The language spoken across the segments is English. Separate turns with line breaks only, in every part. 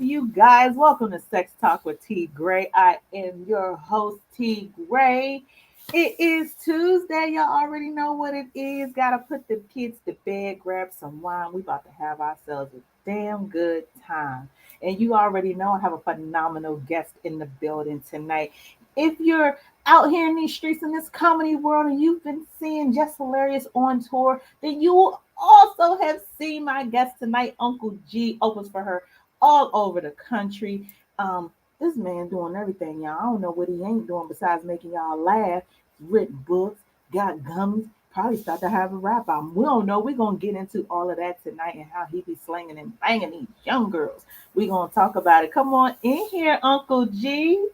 you guys? Welcome to Sex Talk with T Gray. I am your host, T Gray. It is Tuesday. Y'all already know what it is. Gotta put the kids to bed, grab some wine. We about to have ourselves a damn good time. And you already know I have a phenomenal guest in the building tonight. If you're out here in these streets in this comedy world and you've been seeing Just Hilarious on tour, then you will also have seen my guest tonight, Uncle G, opens for her all over the country. This man doing everything, y'all. I don't know what he ain't doing besides making y'all laugh. Written books, got gummies, probably start to have a rap album. We don't know. We're gonna get into all of that tonight and how he be slinging and banging these young girls. We're gonna talk about it. Come on in here, Uncle G.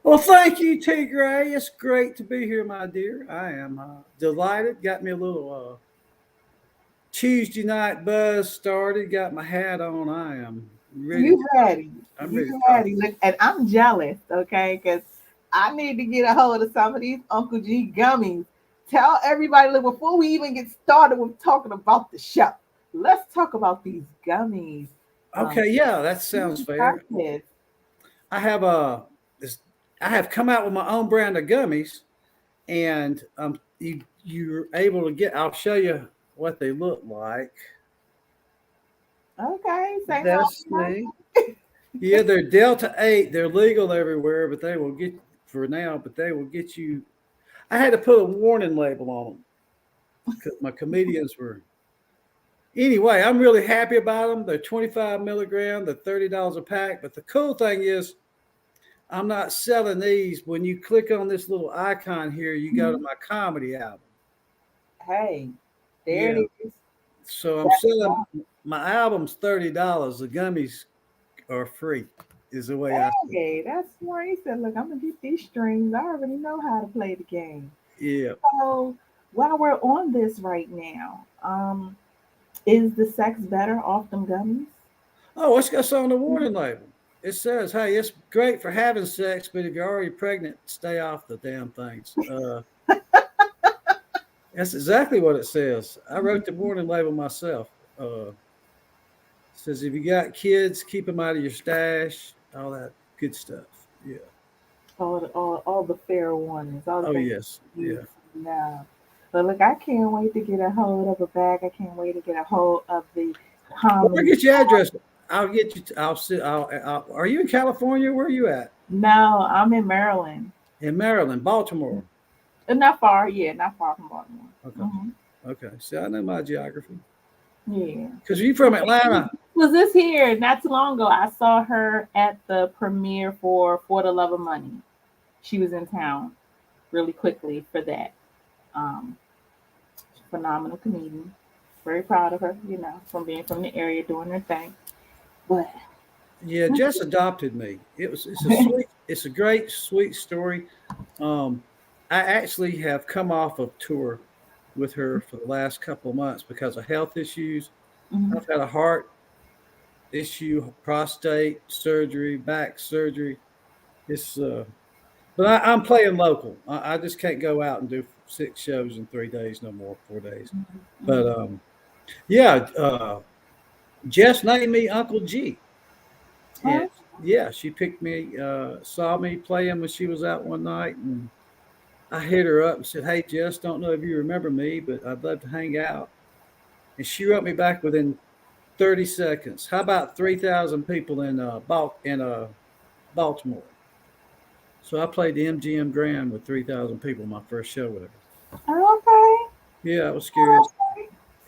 Well, thank you, T. Gray. It's great to be here, my dear. I am delighted. Got me a little Tuesday night buzz started. Got my hat on. I am ready.
You ready?
I'm ready
You
to talk.
ready? Look, and I'm jealous, okay? Because I need to get a hold of some of these Uncle G gummies. Tell everybody, look, before we even get started with talking about the show, let's talk about these gummies. Um,
Okay, yeah, that sounds fair.
Yes.
I have this. I have come out with my own brand of gummies, and you're able to get. I'll show you what they look like.
Okay, say no.
That's me. Yeah, they're Delta 8. They're legal everywhere, but they will get for now. But they will get you. I had to put a warning label on them because my comedians were. Anyway, I'm really happy about them. They're 25 milligram. They're $30 a pack. But the cool thing is, I'm not selling these. When you click on this little icon here, you go to
Mhm.
my comedy album.
Hey, there
Yeah.
it is.
So I'm
That's
selling my album's $30. The gummies are free. Is the way I see it.
hey, that's smart. He said, look, I'm gonna get these strings. I already know how to play the game.
Yeah.
So while we're on this right now, is the sex better off them gummies?
Oh, let's go on the warning label. It says, "Hey, it's great for having sex, but if you're already pregnant, stay off the damn things." That's exactly what it says. I wrote the warning label myself. It says if you got kids, keep them out of your stash. All that good stuff. Yeah.
All the fair warnings, all the
Oh
things
yes.
you
Yeah.
now. But look, I can't wait to get a hold of a bag. I can't wait to get a hold of the
Well, I'll
comedy.
get your address. I'll get you. I'll see. Are you in California? Where are you at?
No, I'm in Maryland.
In Maryland, Baltimore.
Not far, yeah, not far from Baltimore.
Okay.
Hmm.
Okay. See, I know my geography.
Yeah.
Because you from Atlanta.
Was this here not too long ago? I saw her at the premiere for the Love of Money. She was in town really quickly for that. Um, Phenomenal comedian. Very proud of her, from being from the area doing her thing. But
Yeah, Jess adopted me. It's a sweet, it's a great sweet story. Um, I actually have come off of tour with her for the last couple of months because of health issues.
mhm.
I've had a heart issue, prostate surgery, back surgery. It's but I'm playing local. I just can't go out and do 6 shows in 3 days no more, 4 days. But
Mhm.
yeah, Jess named me Uncle G. And
Oh,
yeah, she picked me, saw me playing when she was out one night, and I hit her up and said, "Hey, Jess, don't know if you remember me, but I'd love to hang out." And she wrote me back within 30 seconds. How about 3,000 people in Baltimore? So I played the MGM Grand with 3,000 people my first show with her.
okay.
Yeah, it was scary.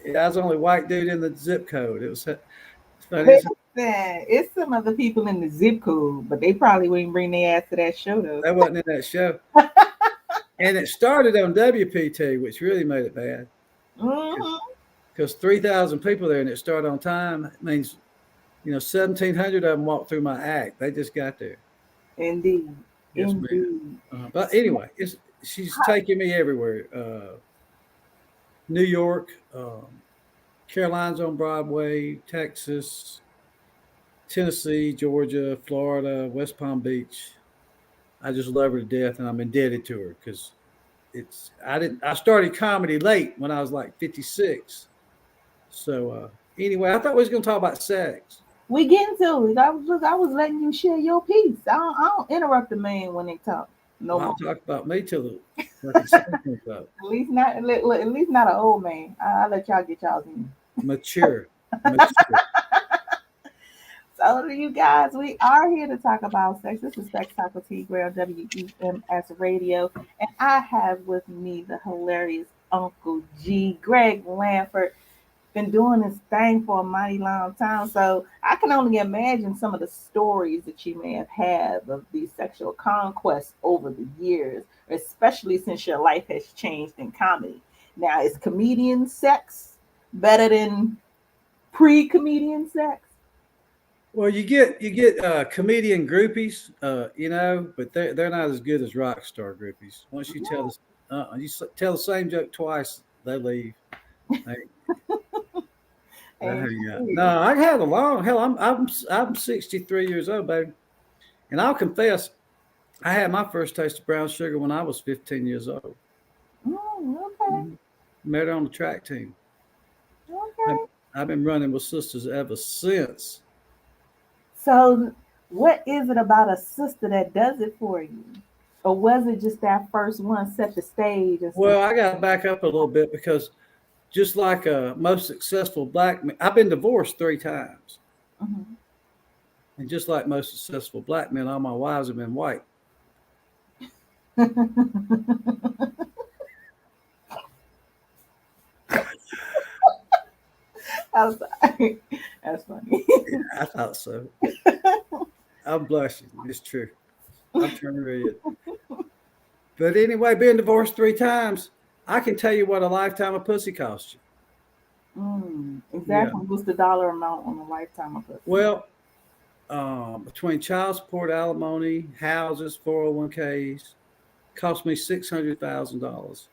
Yeah, I was the only white dude in the zip code. It was funny.
Listen, it's some other people in the zip code, but they probably wouldn't bring their ass to that show though.
That wasn't in that show. And it started on WPT, which really made it bad.
Hmm.
Because 3,000 people there and it started on time means 1,700 of them walked through my act. They just got there.
Indeed,
Yes, ma'am.
indeed.
But anyway, she's taking me everywhere. New York, Caroline's on Broadway, Texas, Tennessee, Georgia, Florida, West Palm Beach. I just love her to death, and I'm indebted to her because I started comedy late when I was like 56. So anyway, I thought we was going to talk about sex.
We getting to it. I was letting you share your piece. I don't interrupt the man when they talk no
Well,
more.
I'll talk about me till the fucking sun comes up.
At least not an old man. I let y'all get y'all's in.
Mature, mature.
So, you guys, we are here to talk about sex. This is Sex Talk with T Grail, WEMS Radio. And I have with me the hilarious Uncle G, Greg Langford. Been doing this thing for a mighty long time. So, I can only imagine some of the stories that you may have had of these sexual conquests over the years, especially since your life has changed in comedy. Now, is comedian sex better than pre comedian sex?
Well, you get comedian groupies, but they're not as good as rock star groupies. Once you tell the same joke twice, they leave. They, they
And
hang out. No, I had a long hell. I'm 63 years old, baby, and I'll confess, I had my first taste of brown sugar when I was 15 years old.
okay,
Mhm. Met her on the track team. I've,
okay.
I've been running with sisters ever since.
So, what is it about a sister that does it for you, or was it just that first one set the stage and stuff?
Well, I got to back up a little bit because just like most successful black men, I've been divorced 3 times.
Mhm.
And just like most successful black men, all my wives have been white.
I'm sorry. That's funny.
I thought so. I'm blushing. It's true. I'm turning red. But anyway, being divorced 3 times, I can tell you what a lifetime of pussy costs you. Yeah.
Exactly. What's the dollar amount on a lifetime of pussy?
Well, between child support, alimony, houses, 401ks, cost me $600,000.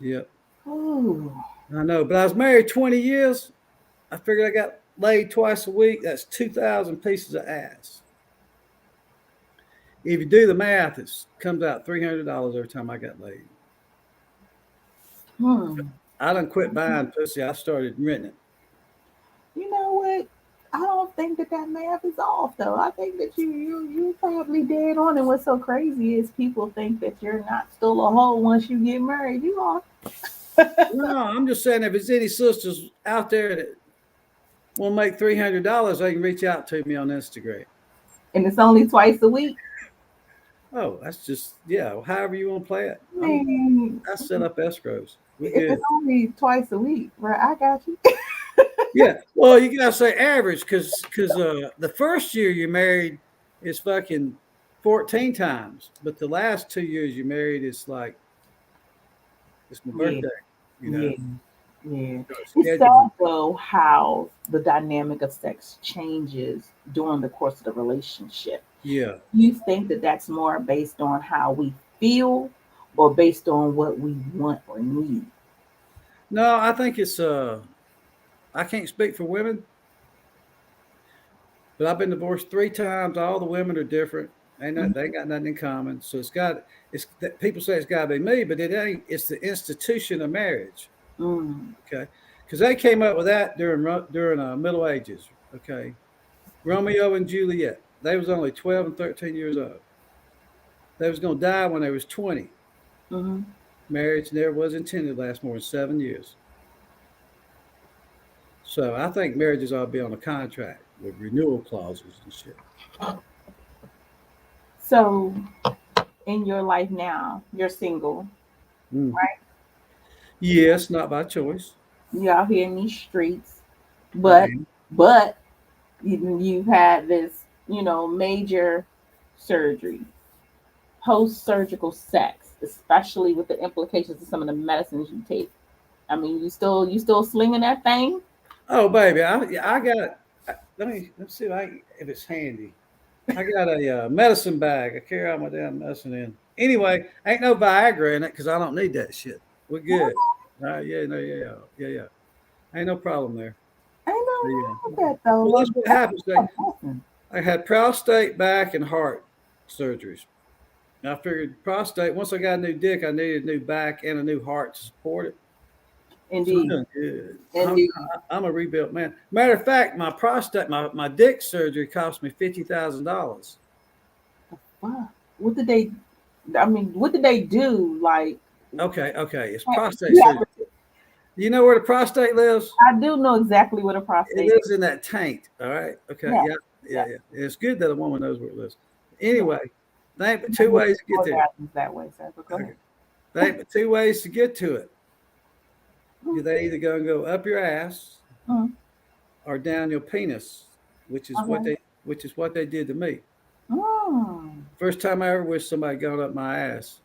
Yep.
Ooh.
I know. But I was married 20 years. I figured I got laid twice a week. That's 2,000 pieces of ass. If you do the math, it comes out $300 every time I got laid.
Hmm.
I done quit buying pussy. I started renting it.
You know what? I don't think that math is off though. I think that you probably dead on. And what's so crazy is people think that you're not still a hoe once you get married. You are,
No, I'm just saying if there's any sisters out there that want to make $300, they can reach out to me on Instagram.
and it's only twice a week.
Oh, that's just yeah. However you want to play it.
I mean,
I set up escrows. We
if
good.
it's only twice a week, right? I got you.
Yeah. Well, you gotta say average because the first year you married is fucking 14 times, but the last 2 years you married is like it's my
Yeah,
birthday. You know,
yeah, yeah.
start
It's
scheduling.
sad though how the dynamic of sex changes during the course of the relationship.
Yeah.
You think that that's more based on how we feel or based on what we want or need?
No, I think it's I can't speak for women, but I've been divorced 3 times. All the women are different. They ain't got nothing in common. So people say it's got to be me, but it ain't. It's the institution of marriage.
Mm,
Okay, because they came up with that during Middle Ages. Okay, Romeo and Juliet. They was only 12 and 13 years old. They was gonna die when they was 20.
mm-hmm.
Marriage never was intended to last more than 7 years. So I think marriages ought to be on a contract with renewal clauses and shit.
So, in your life now, you're single,
Mm.
right?
Yes, not by choice.
You're out here in these streets,
I
but
am.
but you've had this, major surgery, post surgical sex, especially with the implications of some of the medicines you take. I mean, you still slinging that thing?
Oh, baby, I got it. Let me see if it's handy. I got a medicine bag. I carry all my damn medicine in. Anyway, ain't no Viagra in it because I don't need that shit. We're good. Yeah, no, yeah. Ain't no problem there.
Ain't nothing
Yeah.
wrong with that though.
Well,
Like
that's what
that's
happens.
a blessing.
I had prostate, back, and heart surgeries. I figured prostate. Once I got a new dick, I needed a new back and a new heart to support it. So I'm
Indeed.
doing good.
Indeed.
I'm a rebuilt man. Matter of fact, my prostate, my dick surgery cost me $50,000.
Wow. What did they? I mean, what did they do? Like,
Okay, it's prostate
you
surgery.
have to,
You know where the prostate lives?
I do know exactly what a
It
prostate is.
lives in that taint. All right. Okay.
Yeah,
Yeah.
yeah,
Yeah. It's good that a woman knows where it lives.
yeah.
Anyway, think but
Not
two
with
ways to get there.
orgasms that way, sir. But go
Okay.
ahead.
Think but two ways to get to it.
Mm,
They either gonna go up your ass
mm,
or down your penis,
okay.
which is what they did to me.
Mm.
First time I ever wish somebody got up my ass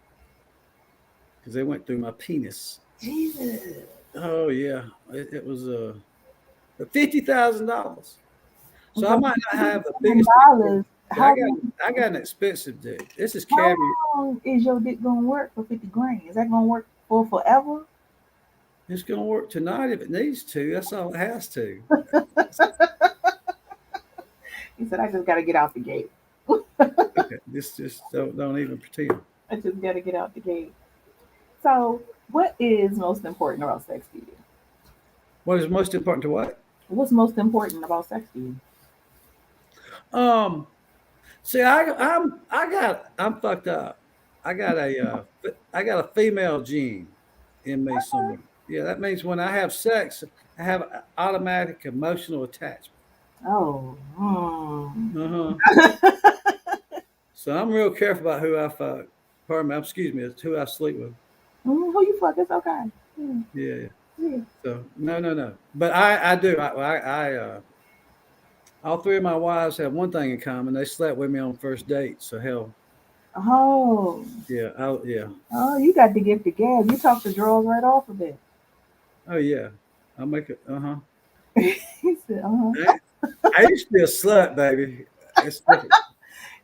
because they went through my penis.
Jesus.
Oh yeah, it was $50,000. So I
So
might not have the biggest dick,
$50,000.
but I got an expensive dick. This is
How
caviar.
long is your dick gonna work for 50 grand? Is that gonna work for forever?
It's gonna work tonight if it needs to. That's all it has to.
He said, I just gotta get out the gate.
Okay, just don't even pretend.
I just gotta get out the gate. So, what is most important about sex to you?
What is most important to what?
What's most important about sex to you?
Um, See, I'm fucked up. I got a female gene in me somewhere. Yeah, that means when I have sex, I have a automatic emotional attachment.
Oh, hmm.
Uh huh. So I'm real careful about who I fuck. Pardon me. Excuse me. It's who I sleep with.
Who you fuck? It's okay. Yeah,
Yeah, yeah.
yeah.
So no. But I do. All three of my wives have one thing in common. They slept with me on first date. So hell,
Oh,
yeah.
oh, you got the gift of gab. You talked the drawers right off of it.
Oh yeah. I'll make it. Uh huh.
He said,
I, I used to be a slut, baby. It's different.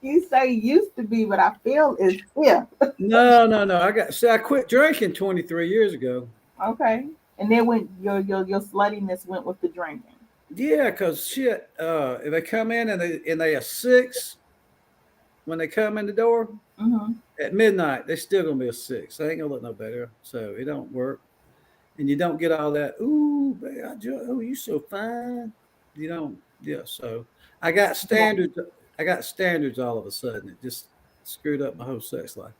You say used to be, but I feel it's yeah.
No. I quit drinking 23 years ago.
Okay. And then when your sluttiness went with the drinking.
Yeah, cause shit, if they come in and they are six when they come in the door
Mm-hmm.
at midnight, they still gonna be a six. They ain't gonna look no better, so it don't work. And you don't get all that. Ooh, baby, oh, you so fine. You don't. Yeah. So I got standards. I got standards all of a sudden. It just screwed up my whole sex life.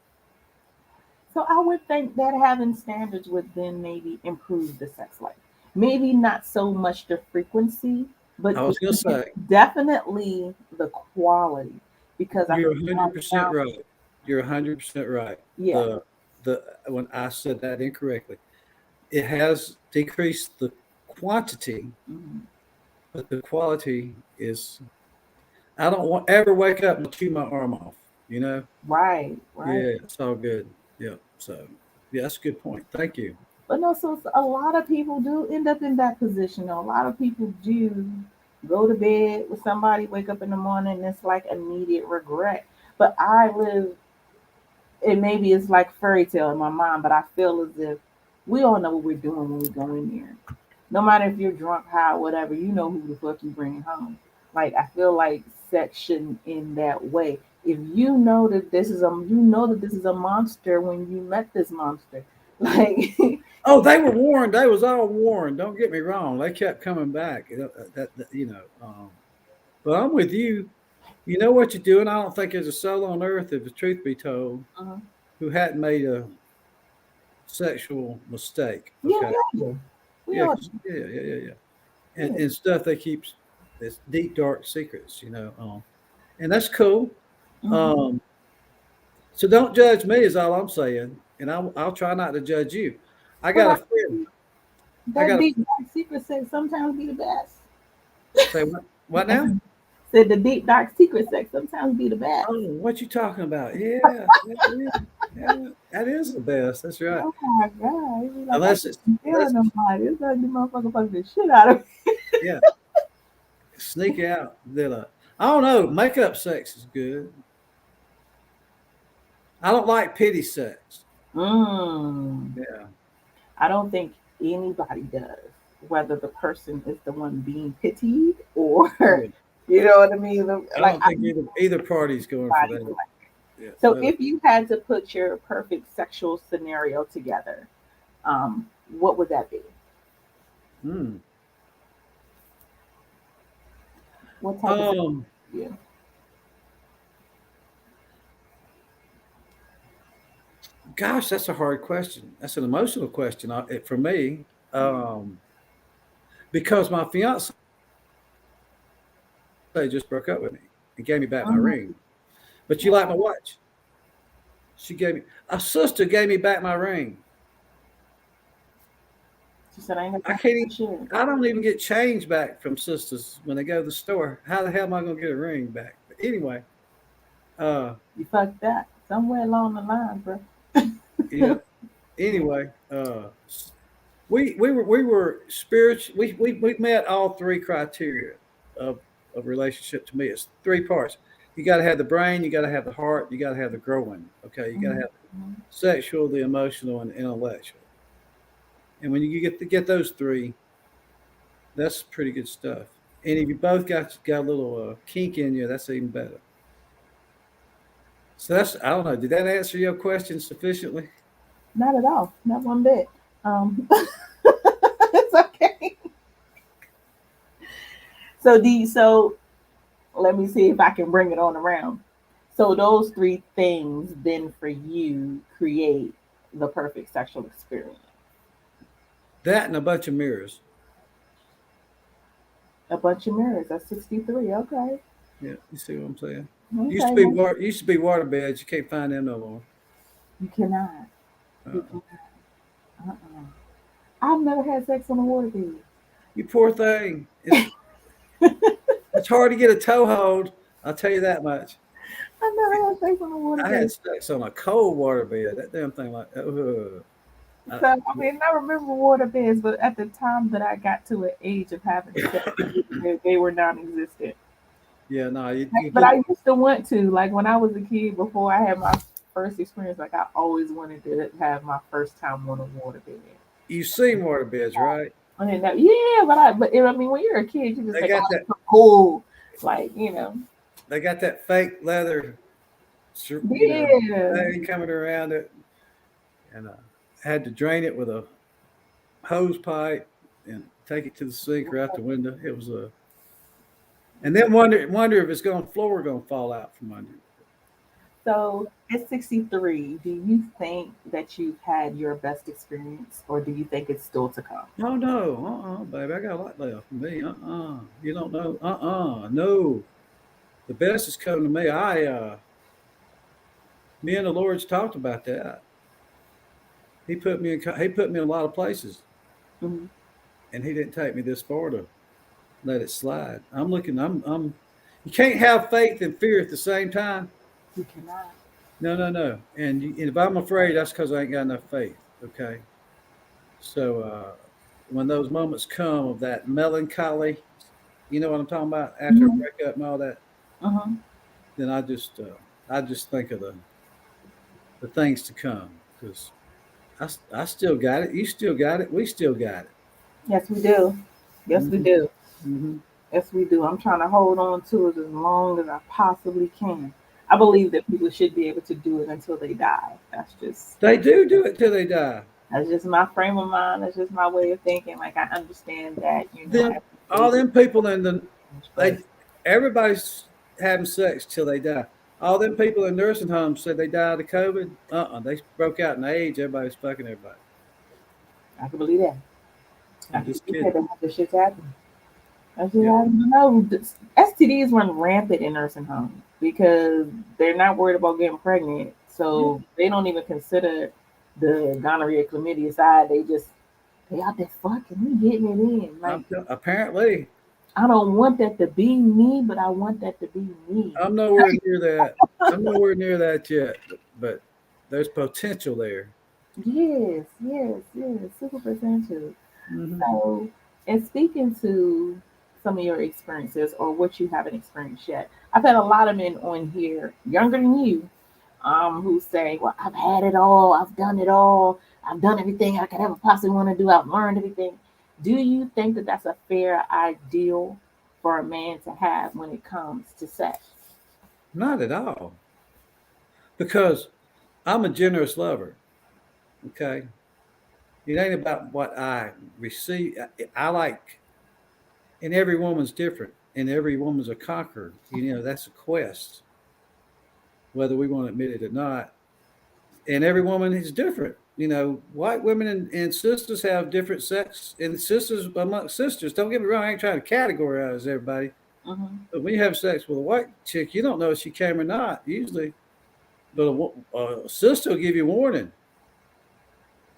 So I would think that having standards would then maybe improve the sex life. Maybe not so much the frequency, but
I was gonna say
definitely the quality. Because I
you're
feel like
100%
now,
right. You're 100% right.
yeah.
The when I said that incorrectly, it has decreased the quantity,
Mhm.
but the quality is. I don't want ever wake up and chew my arm off. You know.
Right, right.
Yeah, it's all good. Yeah. So yeah, that's a good point. Thank you.
But no, so a lot of people do end up in that position. Though. A lot of people do go to bed with somebody, wake up in the morning, and it's like immediate regret. But I live, and maybe it's like fairy tale in my mind, but I feel as if we all know what we're doing when we go in there. No matter if you're drunk, high, whatever, you know who the fuck you bringing home. Like I feel like sex shouldn't end that way. If you know that this is a monster when you met this monster, like
Oh, they were warned. They was all warned. Don't get me wrong. They kept coming back. But I'm with you. You know what you're doing. I don't think there's a soul on earth, if the truth be told,
uh,
who hadn't made a sexual mistake.
yeah,
Okay.
we all do. We
Yeah.
all
'Cause- yeah.
do.
And stuff they keep. It's deep dark secrets. And that's cool.
Mhm.
Um, so don't judge me. Is all I'm saying. And I'll try not to judge you. I
But
got a friend. I
that
got a
deep dark secret sex sometimes be the best.
say what now?
Said the deep dark secret sex sometimes be the best.
Oh, what you talking about? That is the best. That's right.
Oh my god! It be like I
Unless it's
couldn't tell
unless
nobody. It's like the motherfucker fuck the shit out of me.
yeah, sneak out. I don't know. Makeup sex is good. I don't like pity sex.
Mm.
Yeah,
I don't think anybody does, whether the person is the one being pitied or,
yeah.
you know what I mean.
I
Like
don't think either party's going for
anybody.
that. Yeah.
So, if you had to put your perfect sexual scenario together, what would that be?
Mm.
What type of sex
Um,
do you?
Gosh, that's a hard question. That's an emotional question for me. Um, because my fiance just broke up with me and gave me back my ring. But you like my
Mhm.
watch?
Okay.
She gave me a sister gave me back my ring.
She said, I ain't got
I
time
can't.
for shit.
I don't even get change back from sisters when they go to the store. How the hell am I going to get a ring back? But anyway, uh,
You fucked that somewhere along the line, bro.
yeah. Anyway, we were spiritual. We met all three criteria of of relationship. To me, it's three parts. You got to have the brain, you got to have the heart, you got to have the growing. Okay, you got to
Mhm.
have
Mhm.
the sexual, the emotional, and the intellectual. And when you get those three, that's pretty good stuff. And if you both got a little kink in you, that's even better. So that's I don't know. Did that answer your question sufficiently?
Not at all. Not one bit. It's okay. So let me see if I can bring it on around. So those three things then for you create the perfect sexual experience.
That and a bunch of mirrors.
A bunch of mirrors. That's 63. Okay.
Yeah, you see what I'm saying?
Okay. Yeah.
Used to be water beds. You can't find them no more.
You cannot. You
Uh,
cannot. I've never had sex on a waterbed.
you poor thing. It's hard to get a toehold. I'll tell you that much.
I've never had sex on a
I had
waterbed.
sex on a cold water bed. That damn thing like I,
So I mean, I remember waterbeds, but at the time that I got to an age of having sex, they were non-existent.
yeah, no, you
But
get
I used to want to, like when I was a kid, before I had my first experience, like I always wanted to have my first time on a waterbed.
you've seen water beds, right?
I didn't know, yeah, but I mean, when you're a kid, you just
They
think,
got
oh,
that
it's so cool, like
they got that fake leather,
yeah.
thing coming around it, and had to drain it with a hose pipe and take it to the sink or out the window. It was a and then wonder if it's going floor going to fall out from under it.
So at 63, do you think that you've had your best experience, or do you think it's still to come?
Oh no, baby, I got a lot left for me. You don't know. No. The best has come to me. Me and the Lord's talked about that. He put me in a lot of places,
Mhm.
and he didn't take me this far to let it slide. I'm looking. I'm. You can't have faith and fear at the same time.
You cannot.
No, no, no. And if I'm afraid, that's because I ain't got enough faith. Okay. So when those moments come of that melancholy, you know what I'm talking about after a
Mhm.
breakup and all that,
Mhm.
then I just think of the things to come because I still got it. You still got it. We still got it.
Yes, we do. Yes, we
Hmm.
do.
Hmm.
Yes, we do. I'm trying to hold on to it as long as I possibly can. I believe that people should be able to do it until they die.
They do it till they die.
That's just my frame of mind. That's just my way of thinking. Like I understand that,
Them
at the
all
age of
them people in the
change, but
they everybody's having sex till they die. All them people in nursing homes said they died of COVID. They broke out in age. Everybody's fucking everybody.
I can believe that. I
I'm
can
just
believe that
kidding.
this shit's happening. That's just
Yeah.
I don't know. STDs run rampant in nursing homes because they're not worried about getting pregnant,
Yeah.
so they don't even consider the gonorrhea chlamydia side. They out there fucking me, getting it in. Like
Apparently,
I don't want that to be me, but I want that to be me.
I'm nowhere near that. I'm nowhere near that yet. But there's potential there.
Yes, yes, yes, super potential.
Hmm.
So, and speaking to some of your experiences or what you haven't experienced yet, I've had a lot of men on here younger than you, who say, "Well, I've had it all. I've done it all. I've done everything I could ever possibly want to do. I've learned everything." Do you think that that's a fair ideal for a man to have when it comes to sex?
Not at all. Because I'm a generous lover. Okay. It ain't about what I receive. I like, and every woman's different, and every woman's a conqueror. That's a quest, whether we want to admit it or not. And every woman is different. White women and sisters have different sex, and sisters among sisters. Don't get me wrong, I ain't trying to categorize everybody.
Mm-hmm.
But when you have sex with a white chick, you don't know if she came or not, usually. But a sister will give you warning.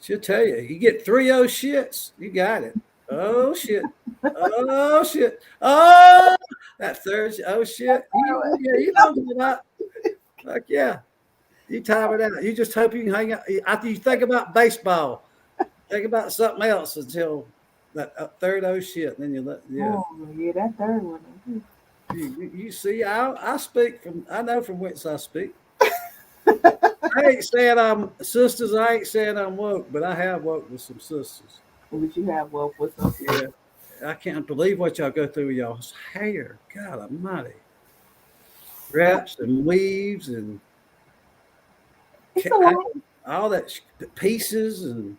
She'll tell you. You get three oh shits, you got it. Oh shit. Oh shit. Oh, that third. Oh shit. Yeah, you know what about. Like, yeah. You time it out. You just hope you can hang out. After you think about baseball, think about something else until that third oh shit. Then yeah.
Oh, yeah, that third one.
You see, I speak from, I know from whence I speak. I ain't saying I'm sisters. I ain't saying I'm woke, but I have woke with some sisters.
Would you have woke with us?
Yeah, I can't believe what y'all go through with y'all's hair. God Almighty, wraps and weaves and
It's a lot.
all that pieces. And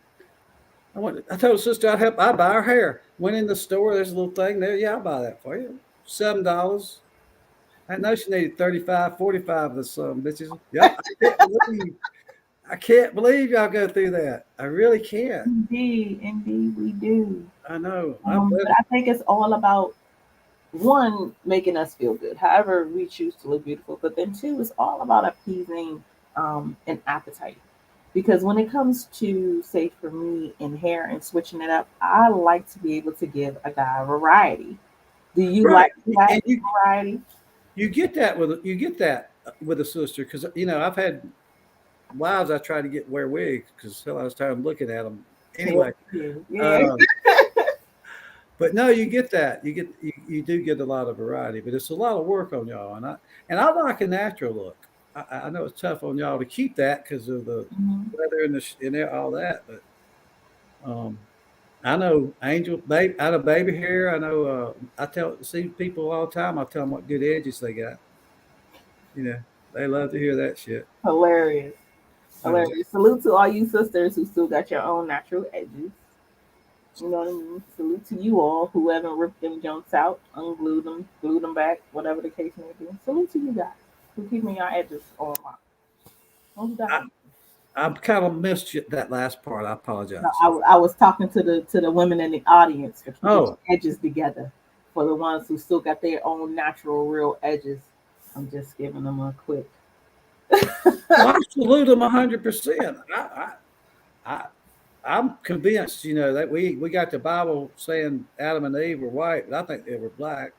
I told sister I'd help. I buy her hair. Went in the store. There's a little thing there. Yeah, I'll buy that for you. $7. I know she needed 35, 45 of the some bitches. Yeah, I can't believe y'all go through that. I really can't.
Indeed, indeed, we do.
I know.
But I think it's all about one making us feel good, however we choose to look beautiful. But then two, it's all about appeasing an appetite. Because when it comes to, say, for me in hair and switching it up, I like to be able to give a guy variety. Do you
Right,
like that
and
variety?
you get that with a sister because I've had wives I try to get wear wigs because hell I was tired of looking at them
Yeah,
anyway.
yeah.
Um, but no, you get that you do get a lot of variety, but it's a lot of work on y'all, and I like a natural look. I know it's tough on y'all to keep that because of the
Mhm.
weather and all that, but um, I know angel baby out of baby hair. I know I see people all the time. I tell them what good edges they got. You know, they love to hear that shit.
Hilarious.
Uh,
Hilarious. Salute to all you sisters who still got your own natural edges. You know what I mean? Salute to you all who haven't ripped them junks out, unglued them, glued them back, whatever the case may be. Salute to you guys who keeping your edges on lock. No
I,
doubt.
I kind of missed that last part. I
No,
apologize.
I was talking to the women in the audience for keeping
Oh,
your edges together. For the ones who still got their own natural, real edges, I'm just giving them a quick.
well, I salute them 100%. I, I'm convinced, that we got the Bible saying Adam and Eve were white, but I think they were black,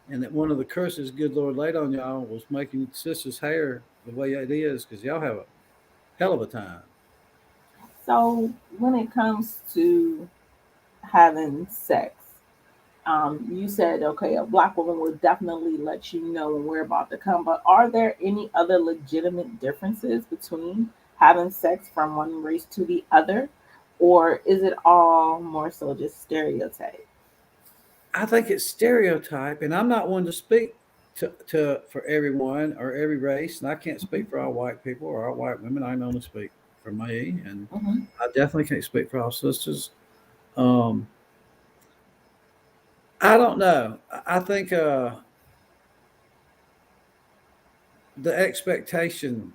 and that one of the curses good Lord laid on y'all was making sisters' hair the way it is because y'all have a hell of a time.
So when it comes to having sex, you said, okay, a black woman will definitely let you know when we're about to come, but are there any other legitimate differences between having sex from one race to the other? Or is it all more so just stereotype?
I think it's stereotype, and I'm not one to speak to for everyone or every race, and I can't speak for all white people or all white women. I can only speak for me, and
Mm-hmm.
I definitely can't speak for all sisters. Um, I don't know. I think the expectation.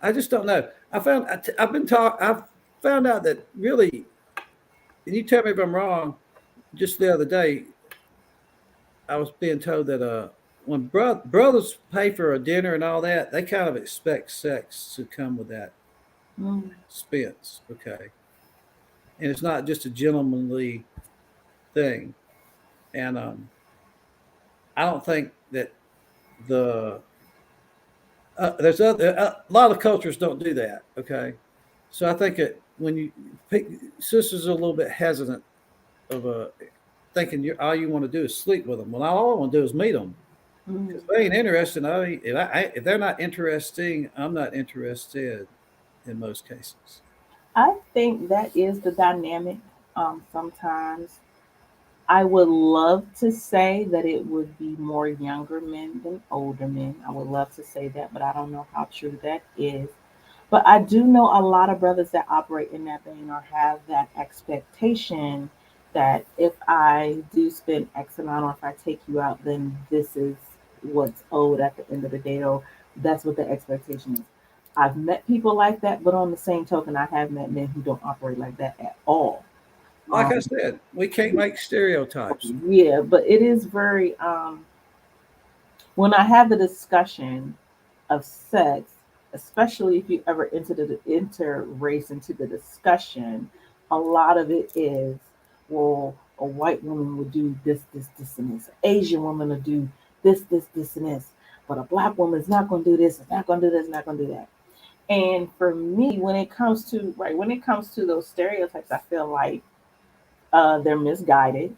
I just don't know. I've been taught. I've found out that really, and you tell me if I'm wrong. Just the other day, I was being told that when brothers pay for a dinner and all that, they kind of expect sex to come with that
Mm-hmm.
expense. Okay, and it's not just a gentlemanly thing. And I don't think that the there's a lot of cultures don't do that. Okay, so I think that when you pick, sisters are a little bit hesitant of thinking all you want to do is sleep with them. Well, all I want to do is meet them.
Mm-hmm.
Because they ain't interested. If they're not interesting, I'm not interested in most cases.
I think that is the dynamic. Sometimes I would love to say that it would be more younger men than older men. I would love to say that, but I don't know how true that is. But I do know a lot of brothers that operate in that vein or have that expectation that if I do spend X amount or if I take you out, then this is what's owed at the end of the day, or that's what the expectation is. I've met people like that, but on the same token, I have met men who don't operate like that at all.
Like
Um,
I said, we can't make stereotypes.
yeah, but it is very when I have the discussion of sex, especially if you ever enter race into the discussion, a lot of it is, well, a white woman would do this, this, this, and this. An Asian woman would do this, this, this, and this. But a black woman is not going to do this, is not going to do this, not going to do that. And for me, when it comes to those stereotypes, I feel like they're misguided.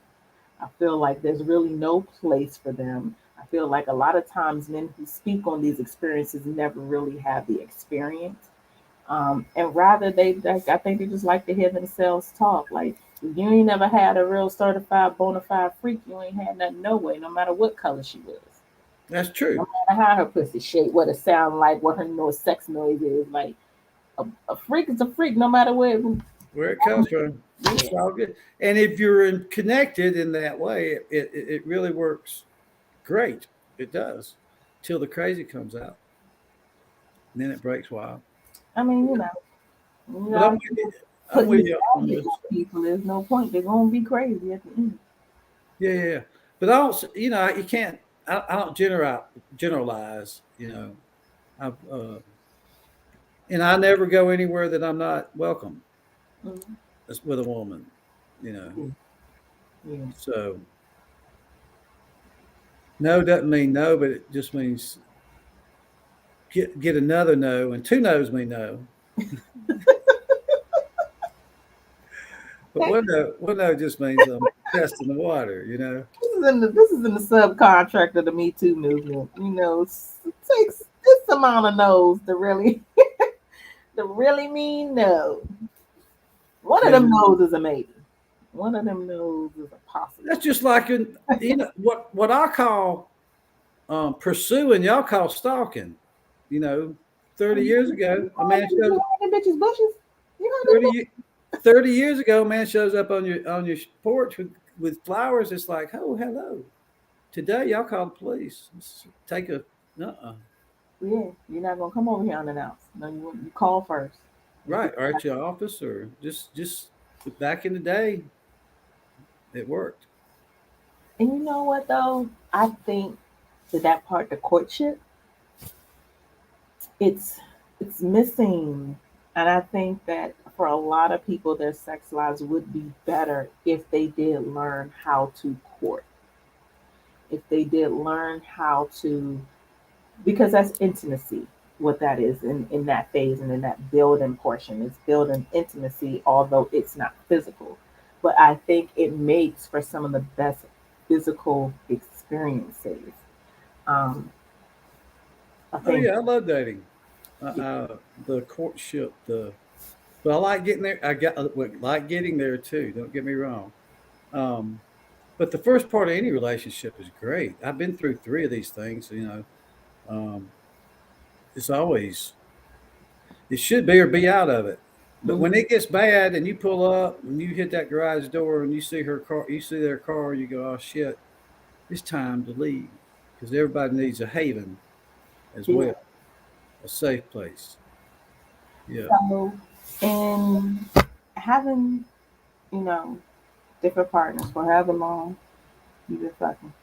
I feel like there's really no place for them. I feel like a lot of times men who speak on these experiences never really have the experience. And rather I think they just like to hear themselves talk. Like, if you ain't never had a real certified bona fide freak, you ain't had nothing no way, no matter what color she was.
That's
No
true.
matter how her pussy shaped, what it sound like, what her sex noise is. Like, a freak is a freak, no matter where.
Where it comes from,
Yeah.
it's all good. And if you're connected in that way, it really works great. It does, till the crazy comes out, and then it breaks wild.
I mean, you
But I'm
know,
with you. I'm
putting
with
the
you on
baggage
this.
on people. There's no point. They're gonna be crazy at the end.
Yeah, yeah, yeah. But I don't. You can't. I don't generalize. And I never go anywhere that I'm not welcome
Mhm.
with a woman. You know,
Yeah. Yeah.
so no doesn't mean no, but it just means get another no, and two no's mean no. But one no just means I'm testing the water.
This is in the subcontract of the Me Too movement. It takes this amount of no's to really mean no. One of them
And
no's is a maybe. One of them no's is a possible.
that's just like what I call pursuing. Y'all call stalking. You know, 30 years ago,
You
a man
you
shows
had them bitches bushes. You had them
30, ye- 30 years ago, a man shows up on your porch with flowers. It's like, oh, hello. Today, y'all call the police. Take a, uh-uh.
yeah, you're not gonna come over here unannounced. No, you call first. You
Right,
get
or
back.
at your office, or just back in the day, it worked.
And you know what though? I think that part, the courtship, it's it's missing. And I think that for a lot of people, their sex lives would be better if they did learn how to court. If they did learn how to, because that's intimacy, what that is in that phase and in that building portion. It's building intimacy, although it's not physical. But I think it makes for some of the best physical experiences. Um, I
Oh
think,
yeah, I love dating. The courtship, but I like getting there. Like getting there too. Don't get me wrong. Um, but the first part of any relationship is great. I've been through three of these things. Um, it's always it should be or be out of it. But when
mhm,
it gets bad and you pull up and you hit that garage door and you see her car, you see their car, you go, oh shit, it's time to leave because everybody needs a haven as
yeah.
well, a safe place. Yeah.
So, in having, you know, different partners for however long you've been fucking,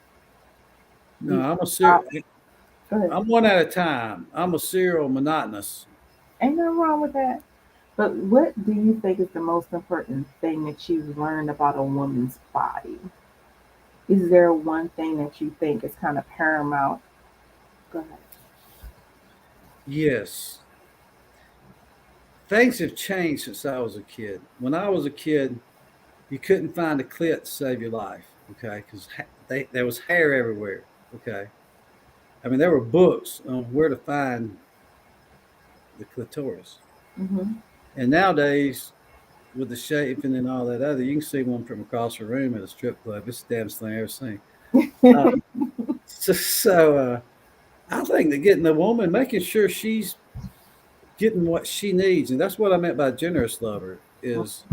No,
you, uh, go ahead.
I'm one at a time. I'm a serial monotonous.
Ain't nothing wrong with that. But what do you think is the most important thing that you've learned about a woman's body? Is there one thing that you think is kind of paramount? Go ahead.
Yes. Things have changed since I was a kid. When I was a kid, you couldn't find a clit to save your life, okay? Because there was hair everywhere, okay? I mean, there were books on where to find the clitoris.
Mm-hmm.
And nowadays, with the shaping and all that other, you can see one from across the room at a strip club. It's the damnest thing I ever seen. Uh, so I think that getting the woman, making sure she's getting what she needs, and that's what I meant by generous lover is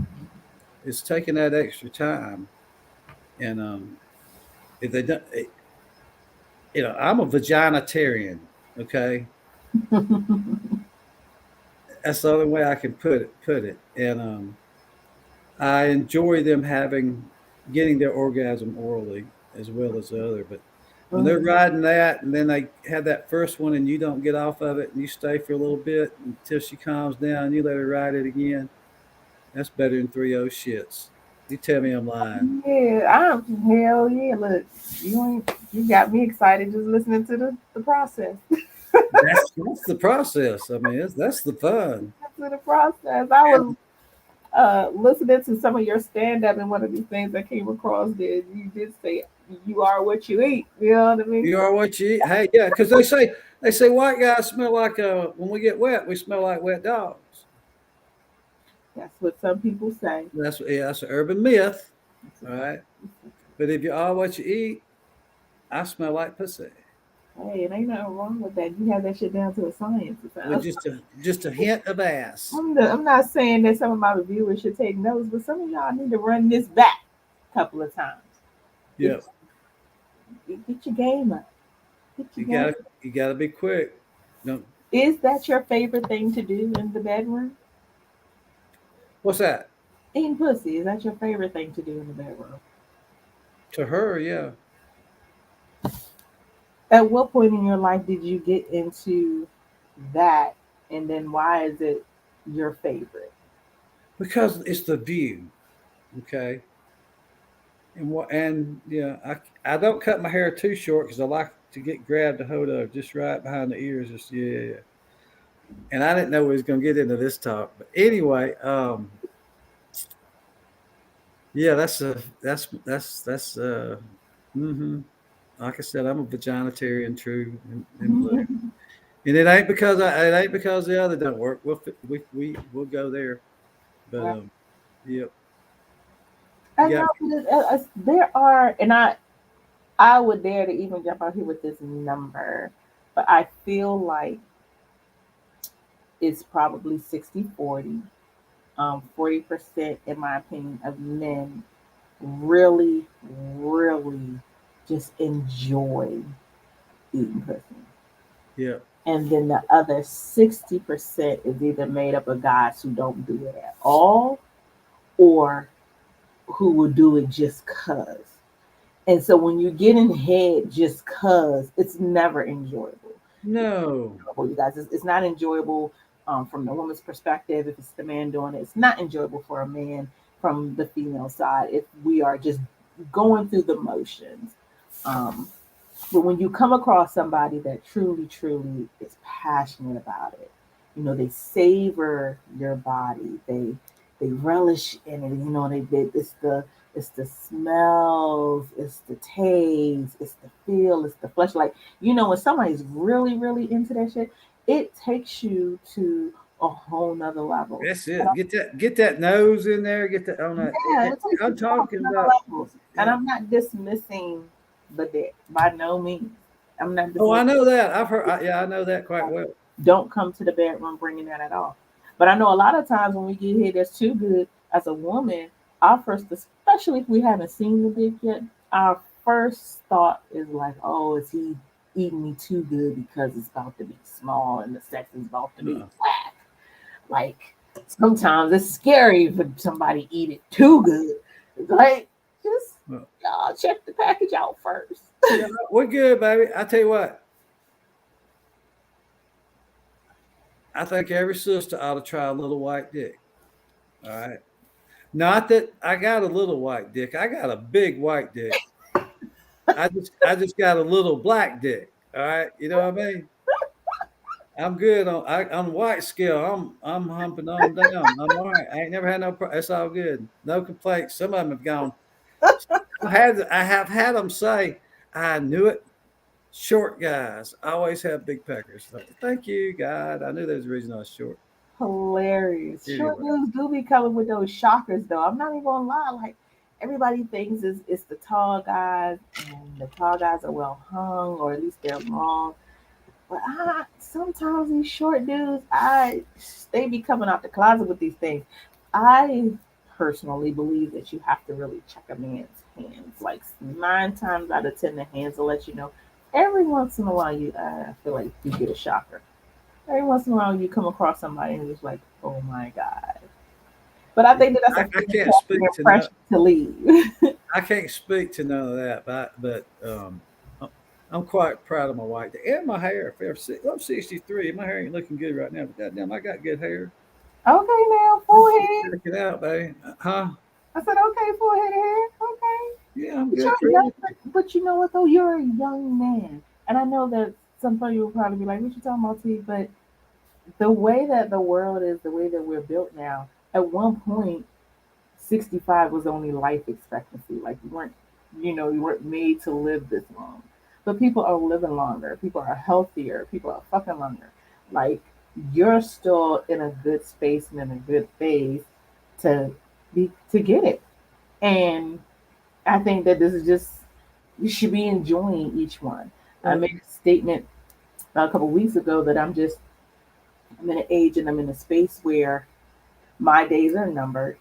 taking that extra time. And if they don't, I'm a vaginitarian. Okay, that's the only way I can put it. And I enjoy them getting their orgasm orally as well as the other. But when they're
Mhm.
riding that and then they have that first one and you don't get off of it and you stay for a little bit until she calms down, and you let her ride it again. That's better than 3 shits. You tell me I'm lying.
Yeah, I'm hell yeah. Look, you got me excited just listening to the process.
That's the process. I mean, that's the fun.
To the process. I was
And
listening to some of your stand up, and one of these things I came across there, you did say you are what you eat. You know what I mean?
you are what you eat. Hey, yeah, because they say white guys smell like when we get wet, we smell like wet dogs.
That's what some people say.
That's an urban myth. All right. But if you are what you eat, I smell like pussy
Hey, it ain't nothing wrong with that. You have that shit down to a science. It
with
sounds.
just a hint of ass.
I'm not saying that some of my reviewers should take notes, but some of y'all need to run this back a couple of times. Get,
Yeah,
get your game up. Get
you
your game
gotta
up.
you gotta be quick. No,
Is that your favorite thing to do in the bedroom?
what's that?
Eating pussy. Is that your favorite thing to do in the bedroom?
To her, yeah,
At what point in your life did you get into that? And then why is it your favorite?
because it's the view. Okay, and yeah, I don't cut my hair too short because I like to get grabbed a hold of just right behind the ears. Just yeah. And I didn't know we was gonna get into this talk, but anyway, yeah, that's hmm like I said, I'm a vaginitarian, true and blue. And it ain't because the other don't work. We'll go there. But
Right.
yep,
I
you got
know there are, and I would dare to even jump out here with this number, but I feel like it's probably 60-40. 40%, in my opinion, of men really, really just enjoy eating pussy.
yeah.
And then the other 60% is either made up of guys who don't do it at all or who will do it just cuz. And so when you get in head just cuz, it's never enjoyable.
No.
You guys, it's not enjoyable from the woman's perspective. If it's the man doing it, it's not enjoyable for a man from the female side if we are just going through the motions. Um, but when you come across somebody that truly, truly is passionate about it, they savor your body. They relish in it. It's the smells, it's the taste, it's the feel, it's the flesh. Like, when somebody's really, really into that shit, it takes you to a whole nother level.
That's it. Get that nose in there. Get that on that.
Yeah, it takes you
I'm
to a whole
talking
nother
about.
levels. And
Yeah.
I'm not dismissing the dick by no means. I'm not
Oh, I
dismissing.
know that. I've heard. Yeah, I know that quite well.
Don't come to the bedroom bringing that at all. But I know a lot of times when we get here that's too good as a woman, our first, especially if we haven't seen the dick yet, our first thought is like, oh, is he eating me too good because it's about to be small and the sex is about to be
Uh-uh.
whack? Like, sometimes it's scary for somebody to eat it too good. Like, just
Well,
y'all check the package out first.
yeah, we're good, baby. I tell you what. I think every sister ought to try a little white dick. All right. Not that I got a little white dick. I got a big white dick. I just got a little black dick. All right. You know what I mean? I'm good on the white scale. I'm humping on down. I'm all right. I ain't never had no. It's all good. No complaints. Some of them have gone. I have had them say, "I knew it." Short guys always have big peckers. So, thank you, God. I knew there was a reason I was short.
Hilarious. Short
Anyway,
dudes do be coming with those shockers, though. I'm not even gonna lie. Like, everybody thinks it's the tall guys, and the tall guys are well hung, or at least they're long. But sometimes these short dudes, they be coming out the closet with these things. I personally believe that you have to really check a man's hands. Like 9 times out of 10, the hands will let you know. Every once in a while, I feel like you get a shocker. Every once in a while, you come across somebody and it's like, oh my god. But I think that that's a
I can't
fantastic
speak to none.
impression to leave.
I can't speak to none of that, I'm quite proud of my wife and my hair. I'm 63. My hair ain't looking good right now, but goddamn, I got good hair.
Okay, now
I'm
forehead.
check it out, baby. Huh?
I said, okay, forehead hair. Okay.
Yeah, I'm
But
good.
you're young, but you know what though? You're a young man, and I know that some of you will probably be like, "What you talking about, T?" But the way that the world is, the way that we're built now, at one point, 65 was only life expectancy. Like you weren't made to live this long. But people are living longer. People are healthier. People are fucking longer. Like you're still in a good space and in a good phase to to get it. And I think that this is just you should be enjoying each one. I
Well,
made a statement a couple weeks ago that I'm in an age and I'm in a space where my days are numbered,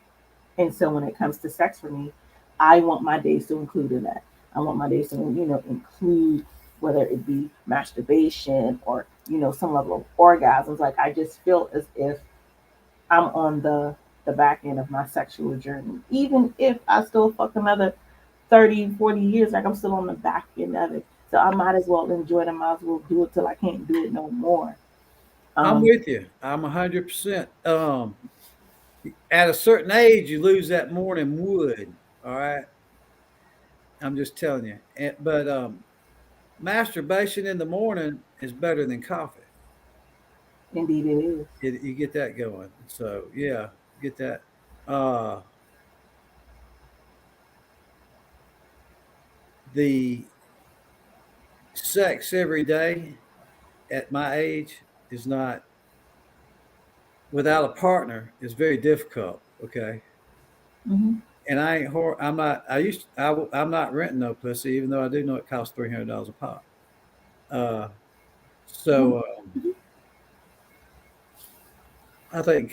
and so when it comes to sex for me, I want my days to include in that. I want my days to include whether it be masturbation or some level of orgasms. Like I just feel as if I'm on the back end of my sexual journey, even if I still fuck another 30, 40 years, like I'm still on the back end of it. So I might as well enjoy it. I might as well do it till I can't do it no more.
I'm
Um,
with you. I'm 100%. At a certain age, you lose that morning wood. All right, I'm just telling you. But masturbation in the morning is better than coffee.
Indeed, it is.
You get that going. So yeah, get that. Uh, the sex every day at my age is not without a partner is very difficult. Okay,
Mm-hmm.
and I ain't. I'm not. I used. I'm not renting no pussy, even though I do know it costs $300 a pop. Uh, so I think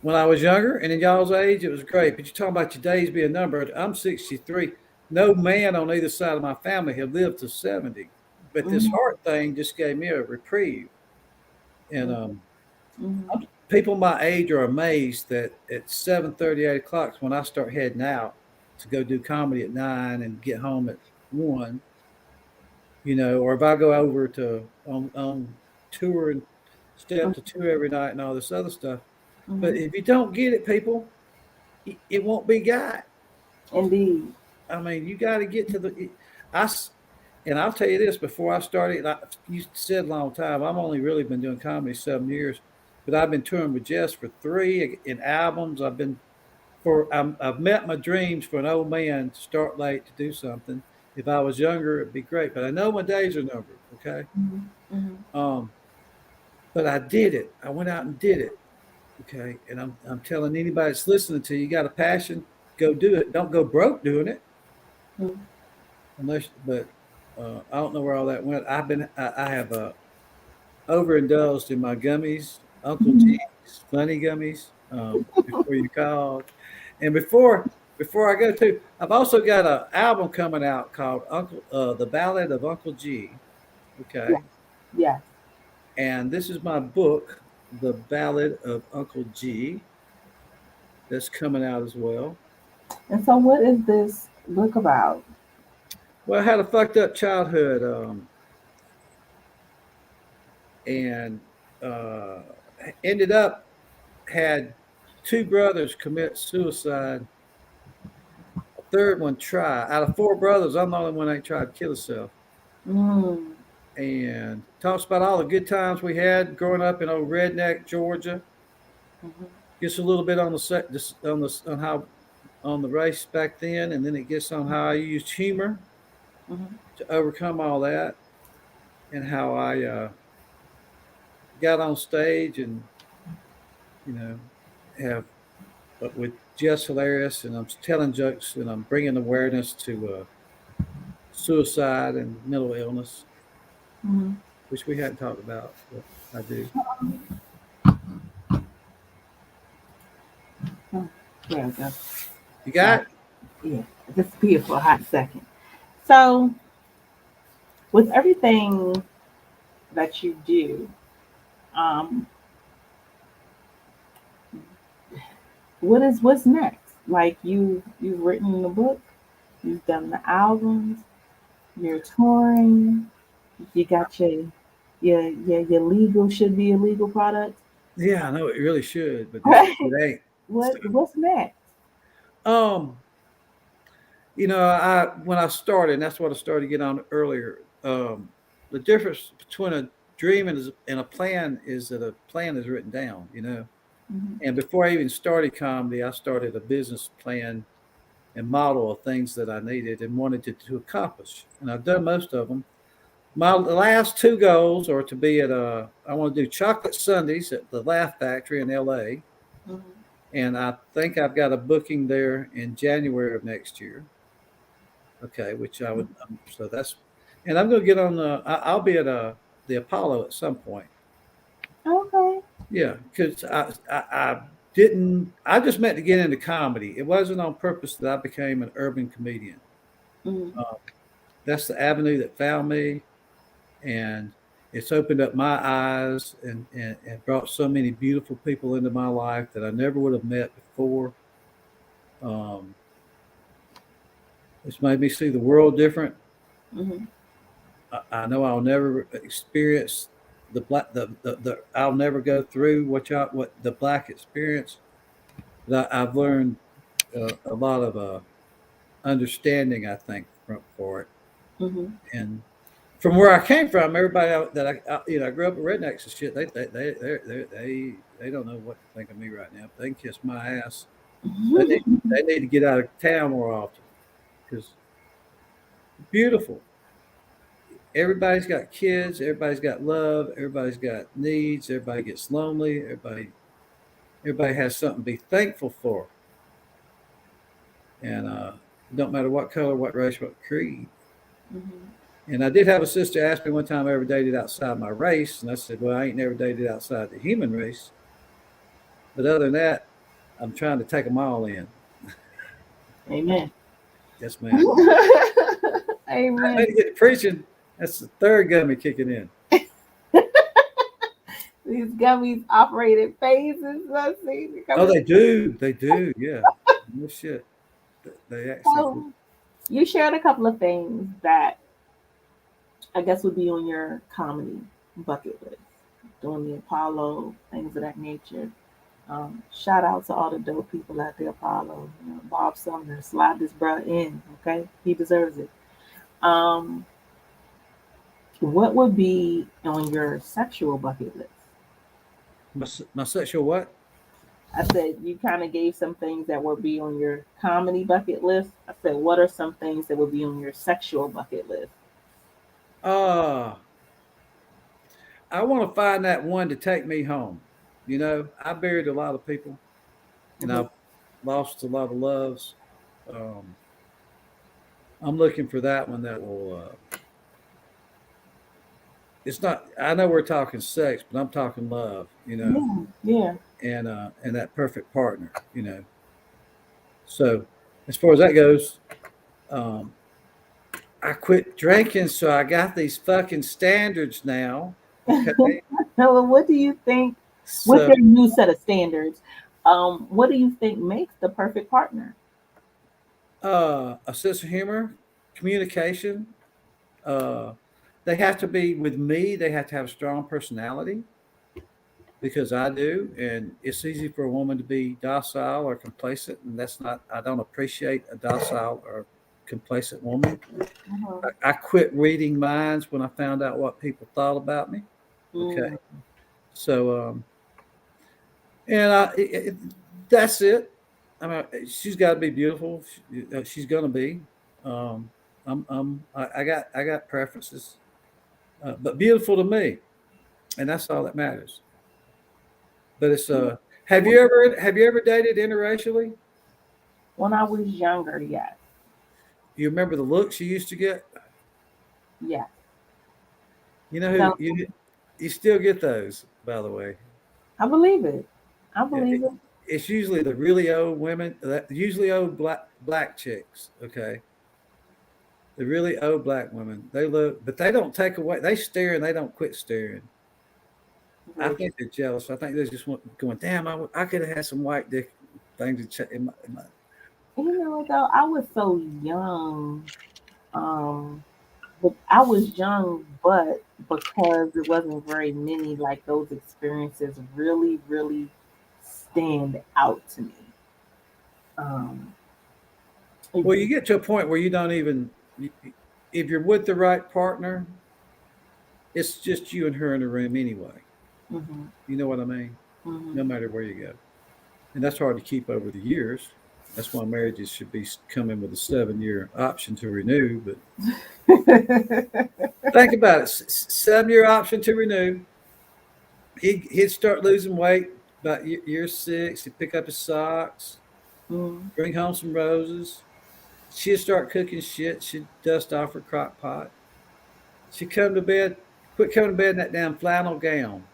when I was younger and in y'all's age, it was great. But you're talking about your days being numbered. I'm 63. No man on either side of my family have lived to 70. But this
Mm-hmm.
heart thing just gave me a reprieve. And
Mm-hmm.
people my age are amazed that at 7:30, 8 o'clock is when I start heading out to go do comedy at 9 and get home at 1, or if I go over to on tour and stay up to 2 every night and all this other stuff.
Mm-hmm.
But if you don't get it, people, it won't be got.
Indeed.
I mean, you got to get to the. I and I'll tell you this: before I started, you said a long time. I've only really been doing comedy 7 years, but I've been touring with Jess for 3 in albums. I've met my dreams for an old man to start late to do something. If I was younger, it'd be great. But I know my days are numbered. Okay,
Mm-hmm. Mm-hmm.
um, but I did it. I went out and did it. Okay, and I'm telling anybody that's listening to you, you got a passion, go do it. Don't go broke doing it, unless. But I don't know where all that went. I have overindulged in my gummies, Uncle
Mm-hmm.
G's, funny gummies. Before you called, and before I go to, I've also got an album coming out called The Ballad of Uncle G.
Yes.
Okay,
Yes.
and this is my book, The Ballad of Uncle G. That's coming out as well.
And so, what is this book about?
Well, I had a fucked up childhood, and uh, ended up had two brothers commit suicide. A third one try. Out of four brothers, I'm the only one that ain't tried to kill himself.
Mm.
And talks about all the good times we had growing up in old redneck Georgia.
Mm-hmm.
Gets a little bit on the on how on the race back then, and then it gets on how I used humor
Mm-hmm.
to overcome all that, and how I got on stage and you know have with Jess Hilarious, and I'm telling jokes, and I'm bringing awareness to suicide and mental illness.
Mm-hmm.
which we hadn't talked about, but I do.
Oh, there we go.
You got
Sorry.
it?
Yeah, disappeared for a hot second. So, with everything that you do, um, what's next? Like you've written the book, you've done the albums, you're touring, you got your legal should be a legal product.
Yeah, I know it really should, but
Right.
it ain't. So,
What's next?
um, I when I started, and that's what I started to get on earlier. The difference between a dream and a plan is that a plan is written down.
Hmm.
And before I even started comedy, I started a business plan and model of things that I needed and wanted to accomplish, and I've done most of them. My last two goals are to be I want to do chocolate sundaes at the Laugh Factory in LA.
Hmm.
And I think I've got a booking there in January of next year. Okay, which I would, so that's, and I'm going to get on I'll be at the Apollo at some point.
Okay.
Yeah, because I didn't, I just meant to get into comedy. It wasn't on purpose that I became an urban comedian.
Hmm.
Uh, that's the avenue that found me. And it's opened up my eyes and brought so many beautiful people into my life that I never would have met before. Um, it's made me see the world different.
Hmm.
I know I'll never experience the black the I'll never go through what the black experience, but I've learned a lot of understanding. I think for it,
Hmm.
and from where I came from, everybody that I grew up with rednecks and shit. They don't know what to think of me right now. They can kiss my ass. They need, they need to get out of town more often because beautiful. Everybody's got kids. Everybody's got love. Everybody's got needs. Everybody gets lonely. Everybody has something to be thankful for. And it don't matter what color, what race, what creed.
Hmm.
And I did have a sister ask me one time I ever dated outside my race, and I said, "Well, I ain't never dated outside the human race, but other than that, I'm trying to take them all in."
Amen.
Yes, ma'am. I
Amen.
made to get to preaching. That's the third gummy kicking in.
These gummies operate in phases. Let's see.
Oh, they do. They do. Yeah. No shit. They actually do.
So you shared a couple of things that I guess would be on your comedy bucket list. Doing the Apollo, things of that nature. Shout out to all the dope people at the Apollo. Bob Sumner, slide this bruh in, okay? He deserves it. Um, what would be on your sexual bucket list?
My sexual what?
I said you kind of gave some things that would be on your comedy bucket list. I said, what are some things that would be on your sexual bucket list?
Uh, I want to find that one to take me home. I buried a lot of people and
Hmm.
I've lost a lot of loves. Um, I'm looking for that one that will. It's not. I know we're talking sex, but I'm talking love.
Yeah, yeah.
And that perfect partner. So as far as that goes, um, I quit drinking, so I got these fucking standards now. Okay,
Well, what do you think with
so
your new set of standards? What do you think makes the perfect partner?
a sense of humor, communication. Uh, they have to be with me. They have to have a strong personality because I do, and it's easy for a woman to be docile or complacent, and that's not. I don't appreciate a docile or complacent woman.
Uh-huh.
I quit reading minds when I found out what people thought about me. Okay,
Mm,
so and that's it. I mean, she's got to be beautiful. She's gonna be. Um, I got preferences, but beautiful to me, and that's all that matters. But it's have you ever dated interracially?
when I was younger,
You remember the looks you used to get?
yes.
You know who
So
you still get those, by the way.
I believe it. I
Yeah,
believe it.
it's usually the really old women, usually old black chicks. Okay, the really old black women. They look, but they don't take away. They stare and they don't quit staring. I
Very true.
think they're jealous. I think they're just going, damn, I could have had some white dick things in my.
You know what though? I was so young. Um, but I was young, but because it wasn't very many, like those experiences really, really stand out to me. Um,
Well, you get to a point where you don't even, if you're with the right partner, it's just you and her in the room anyway.
mm-hmm,
You know what I mean? No
mm-hmm.
matter where you go. And that's hard to keep over the years. That's why marriages should be coming with a 7 year option to renew. But think about it, 7 year option to renew. He'd start losing weight about year six. He'd pick up his socks,
mm,
bring home some roses. She'd start cooking shit. She'd dust off her crock pot. She'd come to bed, quit coming to bed in that damn flannel gown.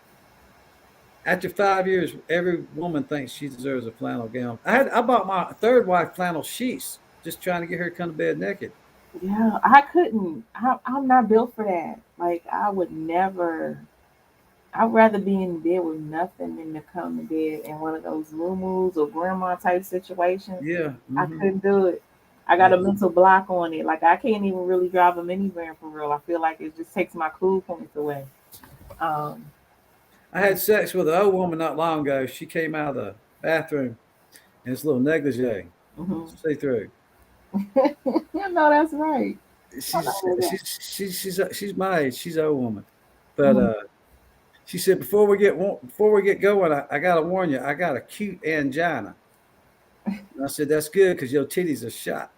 After 5 years, every woman thinks she deserves a flannel gown. I bought my third wife flannel sheets just trying to get her to come to bed naked.
yeah, I couldn't. I'm not built for that. Like I would never. I'd rather be in bed with nothing than to come to bed in one of those moo or grandma type situations.
Yeah.
I couldn't do it. I got
Yeah.
a mental block on it. Like I can't even really drive a minivan for real. I feel like it just takes my cool points away. Um,
I had sex with an old woman not long ago. She came out of the bathroom in this little negligee,
mhm.
see through.
Yeah, no, that's right. I
She's
know that.
she's she's she's she's my age. She's an old woman, but
Mhm.
she said before we get going, I gotta warn you, I got a cute angina. And I said that's good because your titties are shot.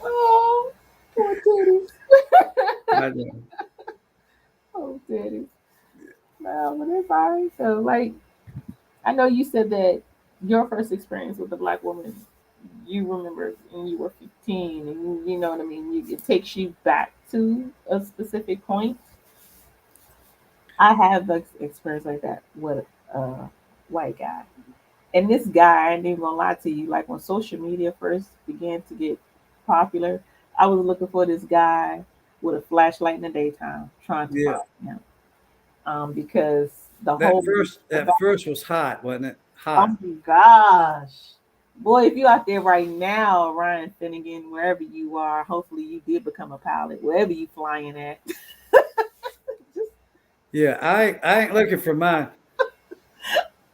Oh, poor titties.
I know.
Oh, titties. No, but it's all right. So, like, I know you said that your first experience with a black woman, you remember when you were 15, and you know what I mean. It takes you back to a specific point. I have experience like that with a white guy, and this guy, I ain't even gonna lie to you. Like when social media first began to get popular, I was looking for this guy with a flashlight in the daytime, trying to
Yeah,
find him. Because the whole
that first was hot, wasn't it?
oh
Hot.
my gosh. Boy, if you out there right now, Ryan Finnegan, wherever you are, hopefully you did become a pilot, wherever you flying at. Just,
Yeah, I ain't looking for mine.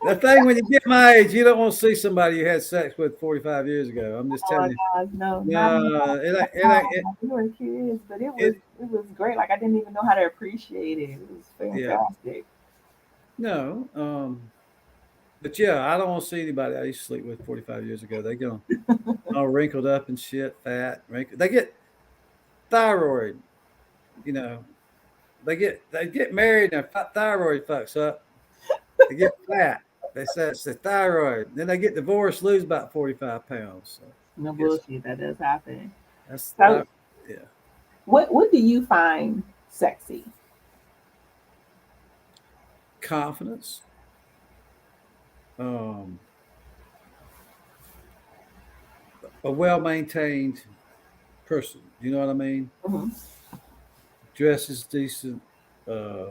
The thing when you get my age, you don't want to see somebody you had sex with 45 years ago. I'm just
oh my
telling you.
gosh, no, not even
No, it ain't.
that. We were kids, but
It
it was great. Like I didn't even know how to appreciate it. It was
yeah.
fantastic.
No. But yeah, I don't want to see anybody I used to sleep with 45 years ago. They go all wrinkled up and shit, fat, wrinkled. They get thyroid. You know, they get married and their thyroid fucks up. They get fat. They say it's the thyroid. Then they get divorced, lose about 45 pounds. So
No
yes,
bullshit, that does happen.
that's
So,
that. Yeah,
what do you find sexy?
confidence. Um, a well maintained person. You know what I mean?
Mhm.
Dresses decent. Uh,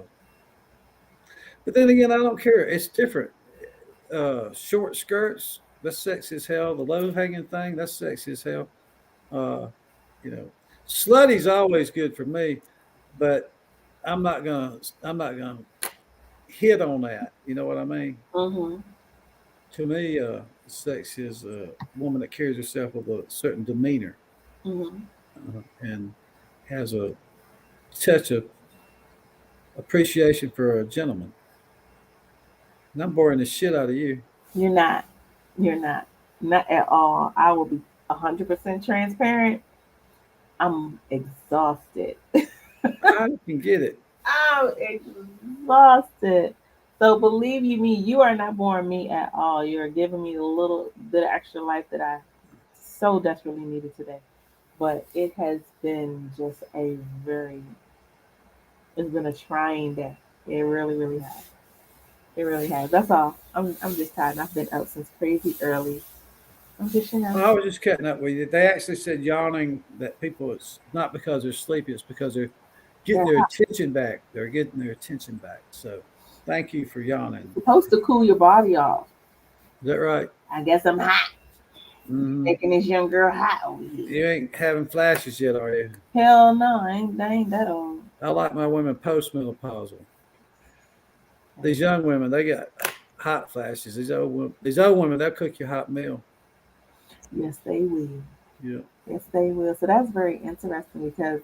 but then again, I don't care. It's different. Short skirts, that's sexy as hell. The low hanging thing, that's sexy as hell. Uh, you know, slutty's always good for me, but I'm not gonna I'm not gonna hit on that. You know what I mean?
Mhm.
To me, sex is a woman that carries herself with a certain demeanor
Mhm.
and has a touch of appreciation for a gentleman. And I'm boring the shit out of you.
You're not. You're not. Not at all. I will be 100% transparent. I'm exhausted.
I can get it.
I'm exhausted. So believe you me, you are not boring me at all. You're giving me a little bit of extra life that I so desperately needed today. but it has been just a very, it's been a trying day. It really, really has. It really has. That's all. I'm just tired. I've been up since crazy early. I'm just,
I was just cutting up with you. They actually said yawning that people, it's not because they're sleepy, it's because they're getting
they're
their
hot.
attention back. They're getting their attention back. So thank you for yawning.
Supposed to cool your body off.
Is that right?
I guess I'm hot.
Hmm.
Making this young girl hot over here.
You ain't having flashes yet, are you?
Hell no, I ain't that old.
I like my women postmenopausal. These young women, they get hot flashes. These old women, they'll cook you a hot meal.
Yes, they will.
Yeah.
Yes, they will. So that's very interesting because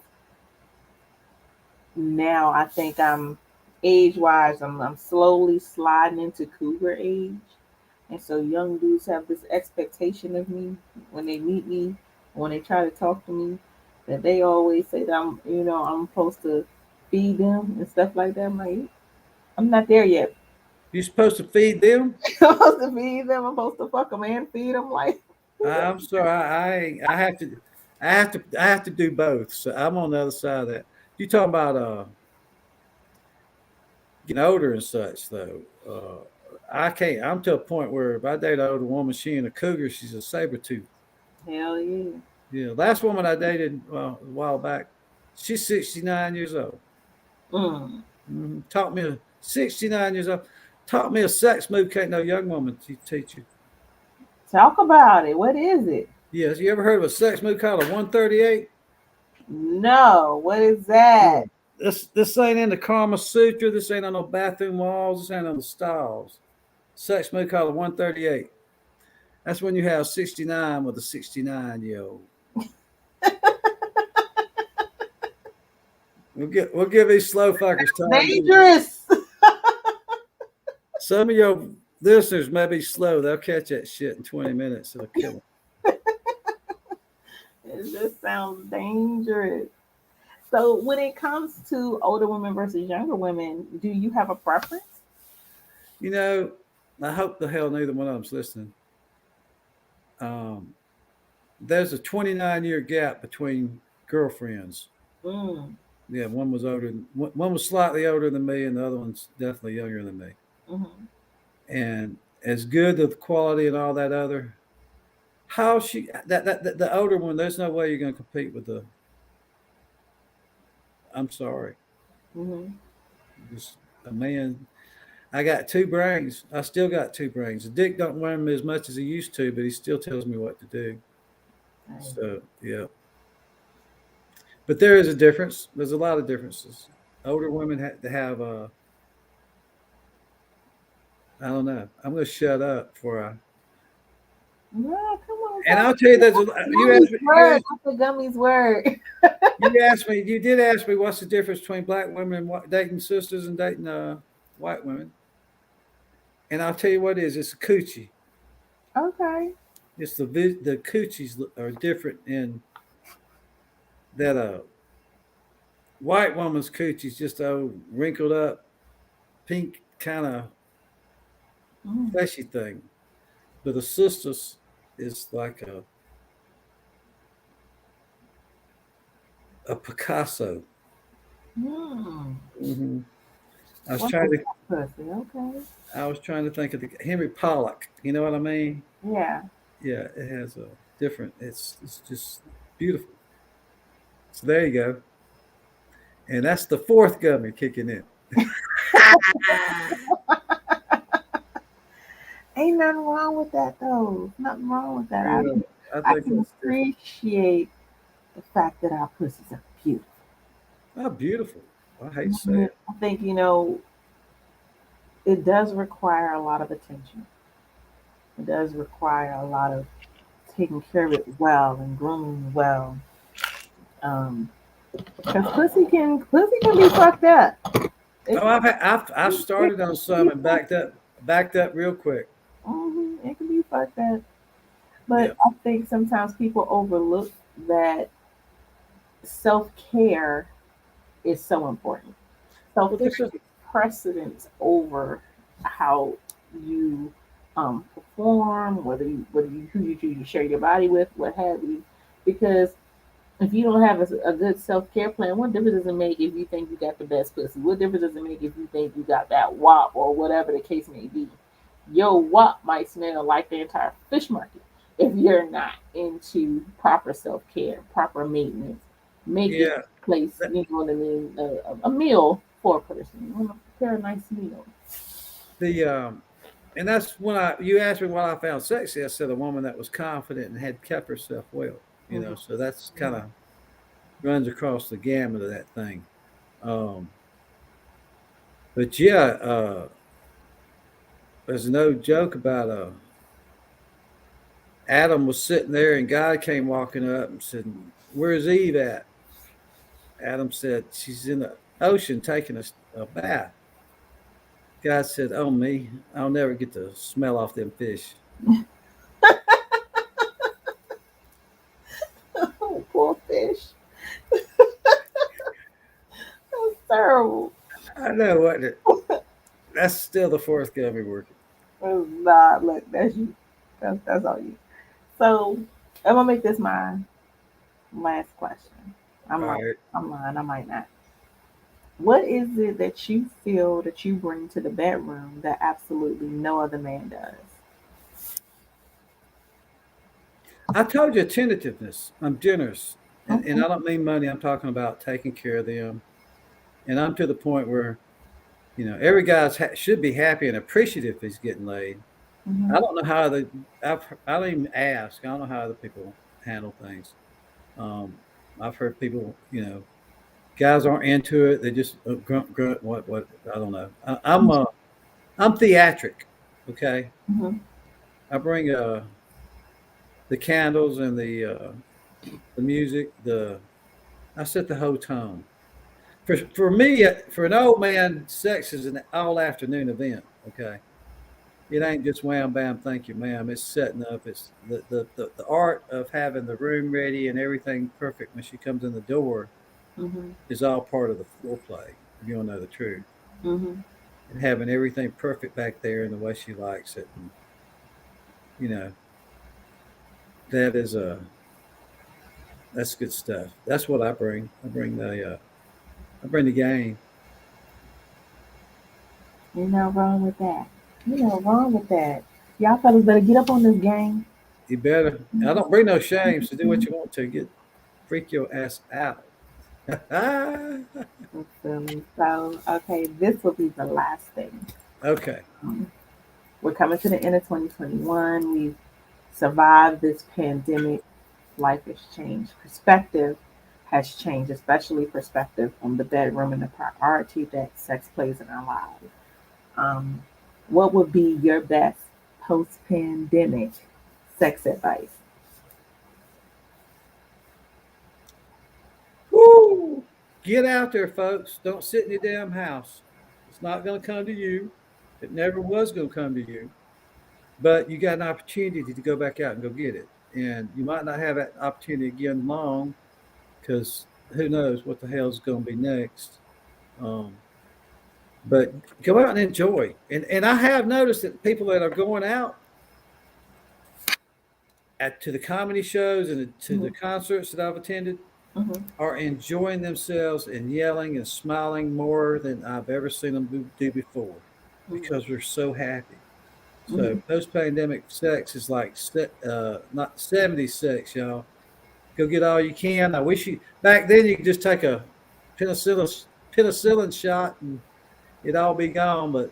now I think I'm age wise, I'm slowly sliding into cougar age. And so young dudes have this expectation of me when they meet me, when they try to talk to me, that they always say that I'm supposed to feed them and stuff like that. I'm like, I'm not there yet.
You supposed to feed them?
I'm supposed to feed them. I'm supposed to fuck them and feed them. Like,
I'm sorry. I have to. I have to do both. So I'm on the other side of that. You talking about getting older and such though. I can't. I'm to a point where if I date an older woman, she ain't a cougar. She's a saber tooth.
hell yeah.
Yeah. Last woman I dated a while back, she's 69 years old.
Mm.
Taught me 69 years old. Taught me a sex move can't no young woman teach you.
Talk about it. What is it?
Yes. You ever heard of a sex move called a 138?
No. What is
Yeah.
that?
This ain't in the Karma Sutra. This ain't on no bathroom walls. This ain't on the stalls. Sex move called a 138. That's when you have 69 with a 69-year-old. We'll give these slow fuckers time.
Dangerous.
Some of your listeners may be slow. They'll catch that shit in 20 minutes. It'll kill them.
It just sounds dangerous. So, when it comes to older women versus younger women, do you have a preference?
You know, I hope the hell neither one of them's listening. Um, there's a 29-year gap between girlfriends.
Mm,
Yeah, one was slightly older than me, and the other one's definitely younger than me.
hmm
And as good the quality and all that other, how she that the older one, there's no way you're going to compete with the. I'm sorry,
hmm
just a man. I got two brains. I still got two brains. The dick don't wear me as much as he used to, but he still tells me what to do.
Right.
So yeah, but there is a difference. There's a lot of differences. Older women have to have. I don't know. I'm going to shut up before I.
Yeah, come on,
And
tell
I'll tell you, there's a, you
Gummy's
asked me.
word. That's the Gummy's word.
You asked me. You did ask me what's the difference between black women and dating sisters and dating white women. And I'll tell you what it is. It's a coochie.
Okay.
It's the coochies are different in that white woman's coochie is just a wrinkled up pink kind of
Mm.
fleshy thing, but the sisters is like a Picasso.
Mm.
Hmm. I was
What
trying
is
to
that pussy? Okay.
I was trying to think of the Henry Pollock. You know what I mean?
Yeah.
Yeah, it has a different. It's just beautiful. So there you go, and that's the fourth gummy kicking in.
Ain't nothing wrong with that though. Nothing wrong with that.
Yeah, I
I
think
can
that's different.
appreciate the fact that our pussies are beautiful.
Oh, beautiful. I hate to say
Mhm.
it.
I think, it does require a lot of attention. It does require a lot of taking care of it well and grooming well. Um, because pussy can be fucked up. It
Oh,
can,
I've
it
started on
can be
some and
fucked.
backed up real quick.
It can be fucked up.
Yeah.
But I think sometimes people overlook that self care is so important.
Well,
Self care
this is
takes precedence over how you perform, whether you who you choose to share your body with, what have you, because If you don't have a good self care plan, what difference does it make if you think you got the best pussy? What difference does it make if you think you got that wop or whatever the case may be? Your wop might smell like the entire fish market if you're not into proper self care, proper maintenance. Make it
Yeah.
place,
That-
you know what I mean, a meal for a person. You want to prepare a nice meal.
The and that's when you asked me what I found sexy. I said a woman that was confident and had kept herself well.
Mm-hmm.
So that's kind
Mm-hmm.
of runs across the gamut of that thing. Um, but yeah, there's no joke about Adam was sitting there and God came walking up and said, "Where's Eve at?" Adam said, "She's in the ocean taking a bath." God said, "Oh me, I'll never get the smell off them fish."
Oh, poor fish. That's terrible.
I know what. That's still the fourth gummy working.
It's not. Look, that's you. That's all you. So I'm gonna make this my last question.
All right.
I'm lying. I might not. What is it that you feel that you bring to the bedroom that absolutely no other man does?
I told you tentativeness. I'm generous, and
Okay.
I don't mean money. I'm talking about taking care of them. And I'm to the point where every guy should be happy and appreciative if he's getting laid. I
Hmm.
don't know how I don't even ask. I don't know how other people handle things. Um, I've heard people, guys aren't into it. They just grunt, grunt. What? I don't know. I'm theatric. Okay,
Hmm.
I bring the candles and the music. I set the whole tone. For me, for an old man, sex is an all afternoon event. Okay, it ain't just wham bam, thank you, ma'am. It's setting up. It's the art of having the room ready and everything perfect when she comes in the door
Hmm.
is all part of the foreplay. If you want to know the truth,
Hmm.
and having everything perfect back there in the way she likes it, and you know that is that's good stuff. That's what I bring. I bring the game.
You're not wrong with that. You're not wrong with that. Y'all fellas better get up on this game.
You better. I don't bring no shame. So do what you want to. Freak your ass out.
So, okay, this will be the last thing.
Okay.
Um, we're coming to the end of 2021. We've survived this pandemic. Life has changed. Perspective has changed, especially perspective on the bedroom and the priority that sex plays in our lives. Um, what would be your best post pandemic sex advice?
Woo! Get out there, folks. Don't sit in your damn house. It's not going to come to you. It never was going to come to you. But you got an opportunity to go back out and go get it. And you might not have that opportunity again long because who knows what the hell's going to be next. Um, but go out and enjoy. And I have noticed that people that are going out to the comedy shows and to
Mm-hmm.
the concerts that I've attended
Mm-hmm.
are enjoying themselves and yelling and smiling more than I've ever seen them do before because we're so happy. So
Mm-hmm.
post pandemic sex is like not 70s sex, y'all. Go get all you can. I wish you back then you could just take a penicillin penicillin shot and it'd all be gone. But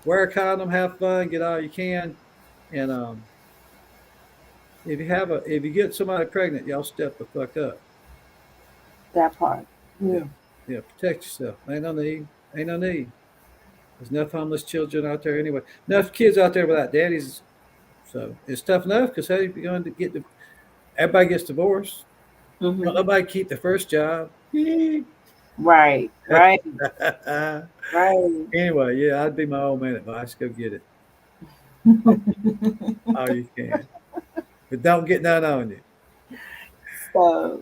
wear a condom, have fun, get all you can, and if you get somebody pregnant, y'all step the fuck up.
That part.
Yeah,
Yeah.
yeah, protect yourself. Ain't no need. Ain't no need. There's enough homeless children out there anyway. Enough kids out there without daddies. So it's tough enough because how you going to get everybody gets divorced.
Mm-hmm.
Don't nobody keep the first job.
Right. Right. Right.
Anyway, yeah, I'd be my old man advice. Go get it all you can, but don't get none on you.
So,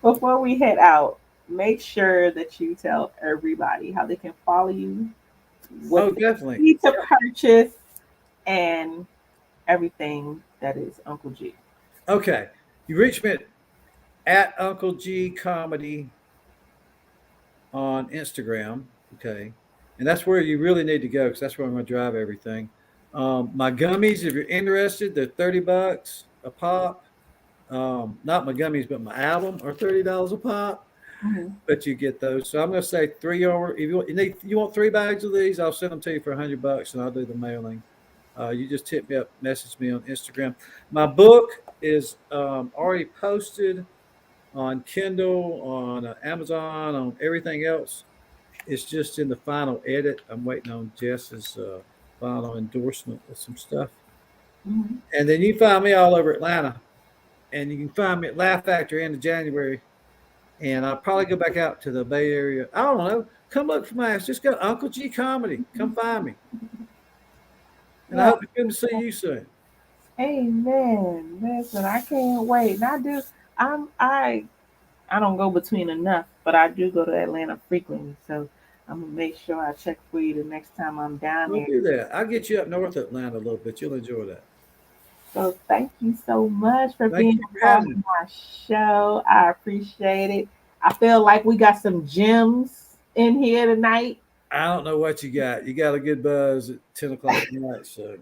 before we head out, make sure that you tell everybody how they can follow you, what
Oh,
they
definitely.
need to purchase, and everything that is Uncle G.
Okay, you reach me at Uncle G Comedy on Instagram. Okay. And that's where you really need to go because that's where I'm going to drive everything. My gummies, if you're interested, they're $30 a pop. Not my gummies, but my album are $30 a pop.
Mhm.
But you get those. So I'm going to say three over. If you want 3 bags of these, I'll send them to you for $100 and I'll do the mailing. You just hit me up, message me on Instagram. My book is already posted on Kindle, on Amazon, on everything else. It's just in the final edit. I'm waiting on Jess's final endorsement of some stuff.
Mhm.
And then you can find me all over Atlanta. And you can find me at Laugh Factory end of January. And I'll probably go back out to the Bay Area. I don't know. Come look for my ass. Just go Uncle G Comedy. Come find me. And I
Yeah.
hope to come to see you soon.
Amen. Listen, I can't wait. And I do. I'm. I don't go between enough, but I do go to Atlanta frequently. So I'm gonna make sure I check for you the next time I'm down
We'll
there.
do that. I'll get you up north of Atlanta a little bit. You'll enjoy that.
So thank you so much for
Thank
being
you
a
for
part
having
of
me.
my show. I appreciate it. I feel like we got some gems in here tonight.
I don't know what you got. You got a good buzz at 10 o'clock at night. So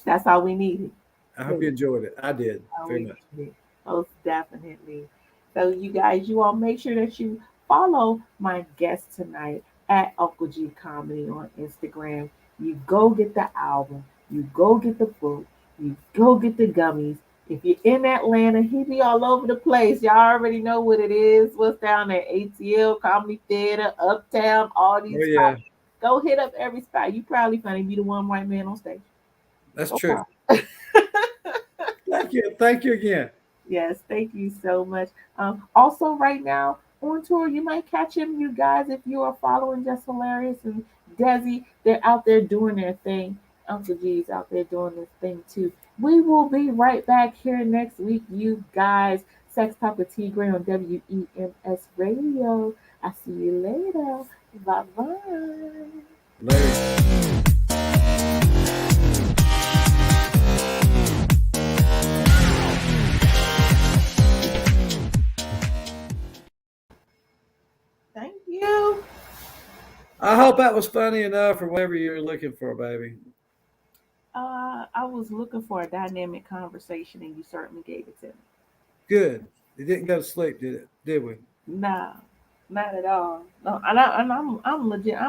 That's all we needed.
I hope you
Really.
enjoyed it. I did
Oh,
very
we
much.
did. Most definitely. So, you guys, you all make sure that you follow my guest tonight at Uncle G Comedy on Instagram. You go get the album, you go get the book, you go get the gummies. If you're in Atlanta, he be all over the place. Y'all already know what it is. What's down there? ATL, Comedy Theater, Uptown, all
Oh,
these
yeah.
spots. Go hit up every spot. You probably find be the one white man on stage.
That's
No
true.
problem.
Thank you. Thank you again.
Yes, thank you so much. Also, right now on tour, you might catch him, you guys, if you are following Just Hilarious and Desi. They're out there doing their thing. Uncle G's out there doing this thing too. We will be right back here next week, you guys. Sex Talk with T Gray on WEMS Radio. I see you later. Bye bye.
Later.
Thank you.
I hope that was funny enough for whatever you're looking for, baby.
I was looking for a dynamic conversation, and you certainly gave it to me.
Good. You didn't go to sleep, did it? Did we?
No, not at all. No, and I'm legit. I'm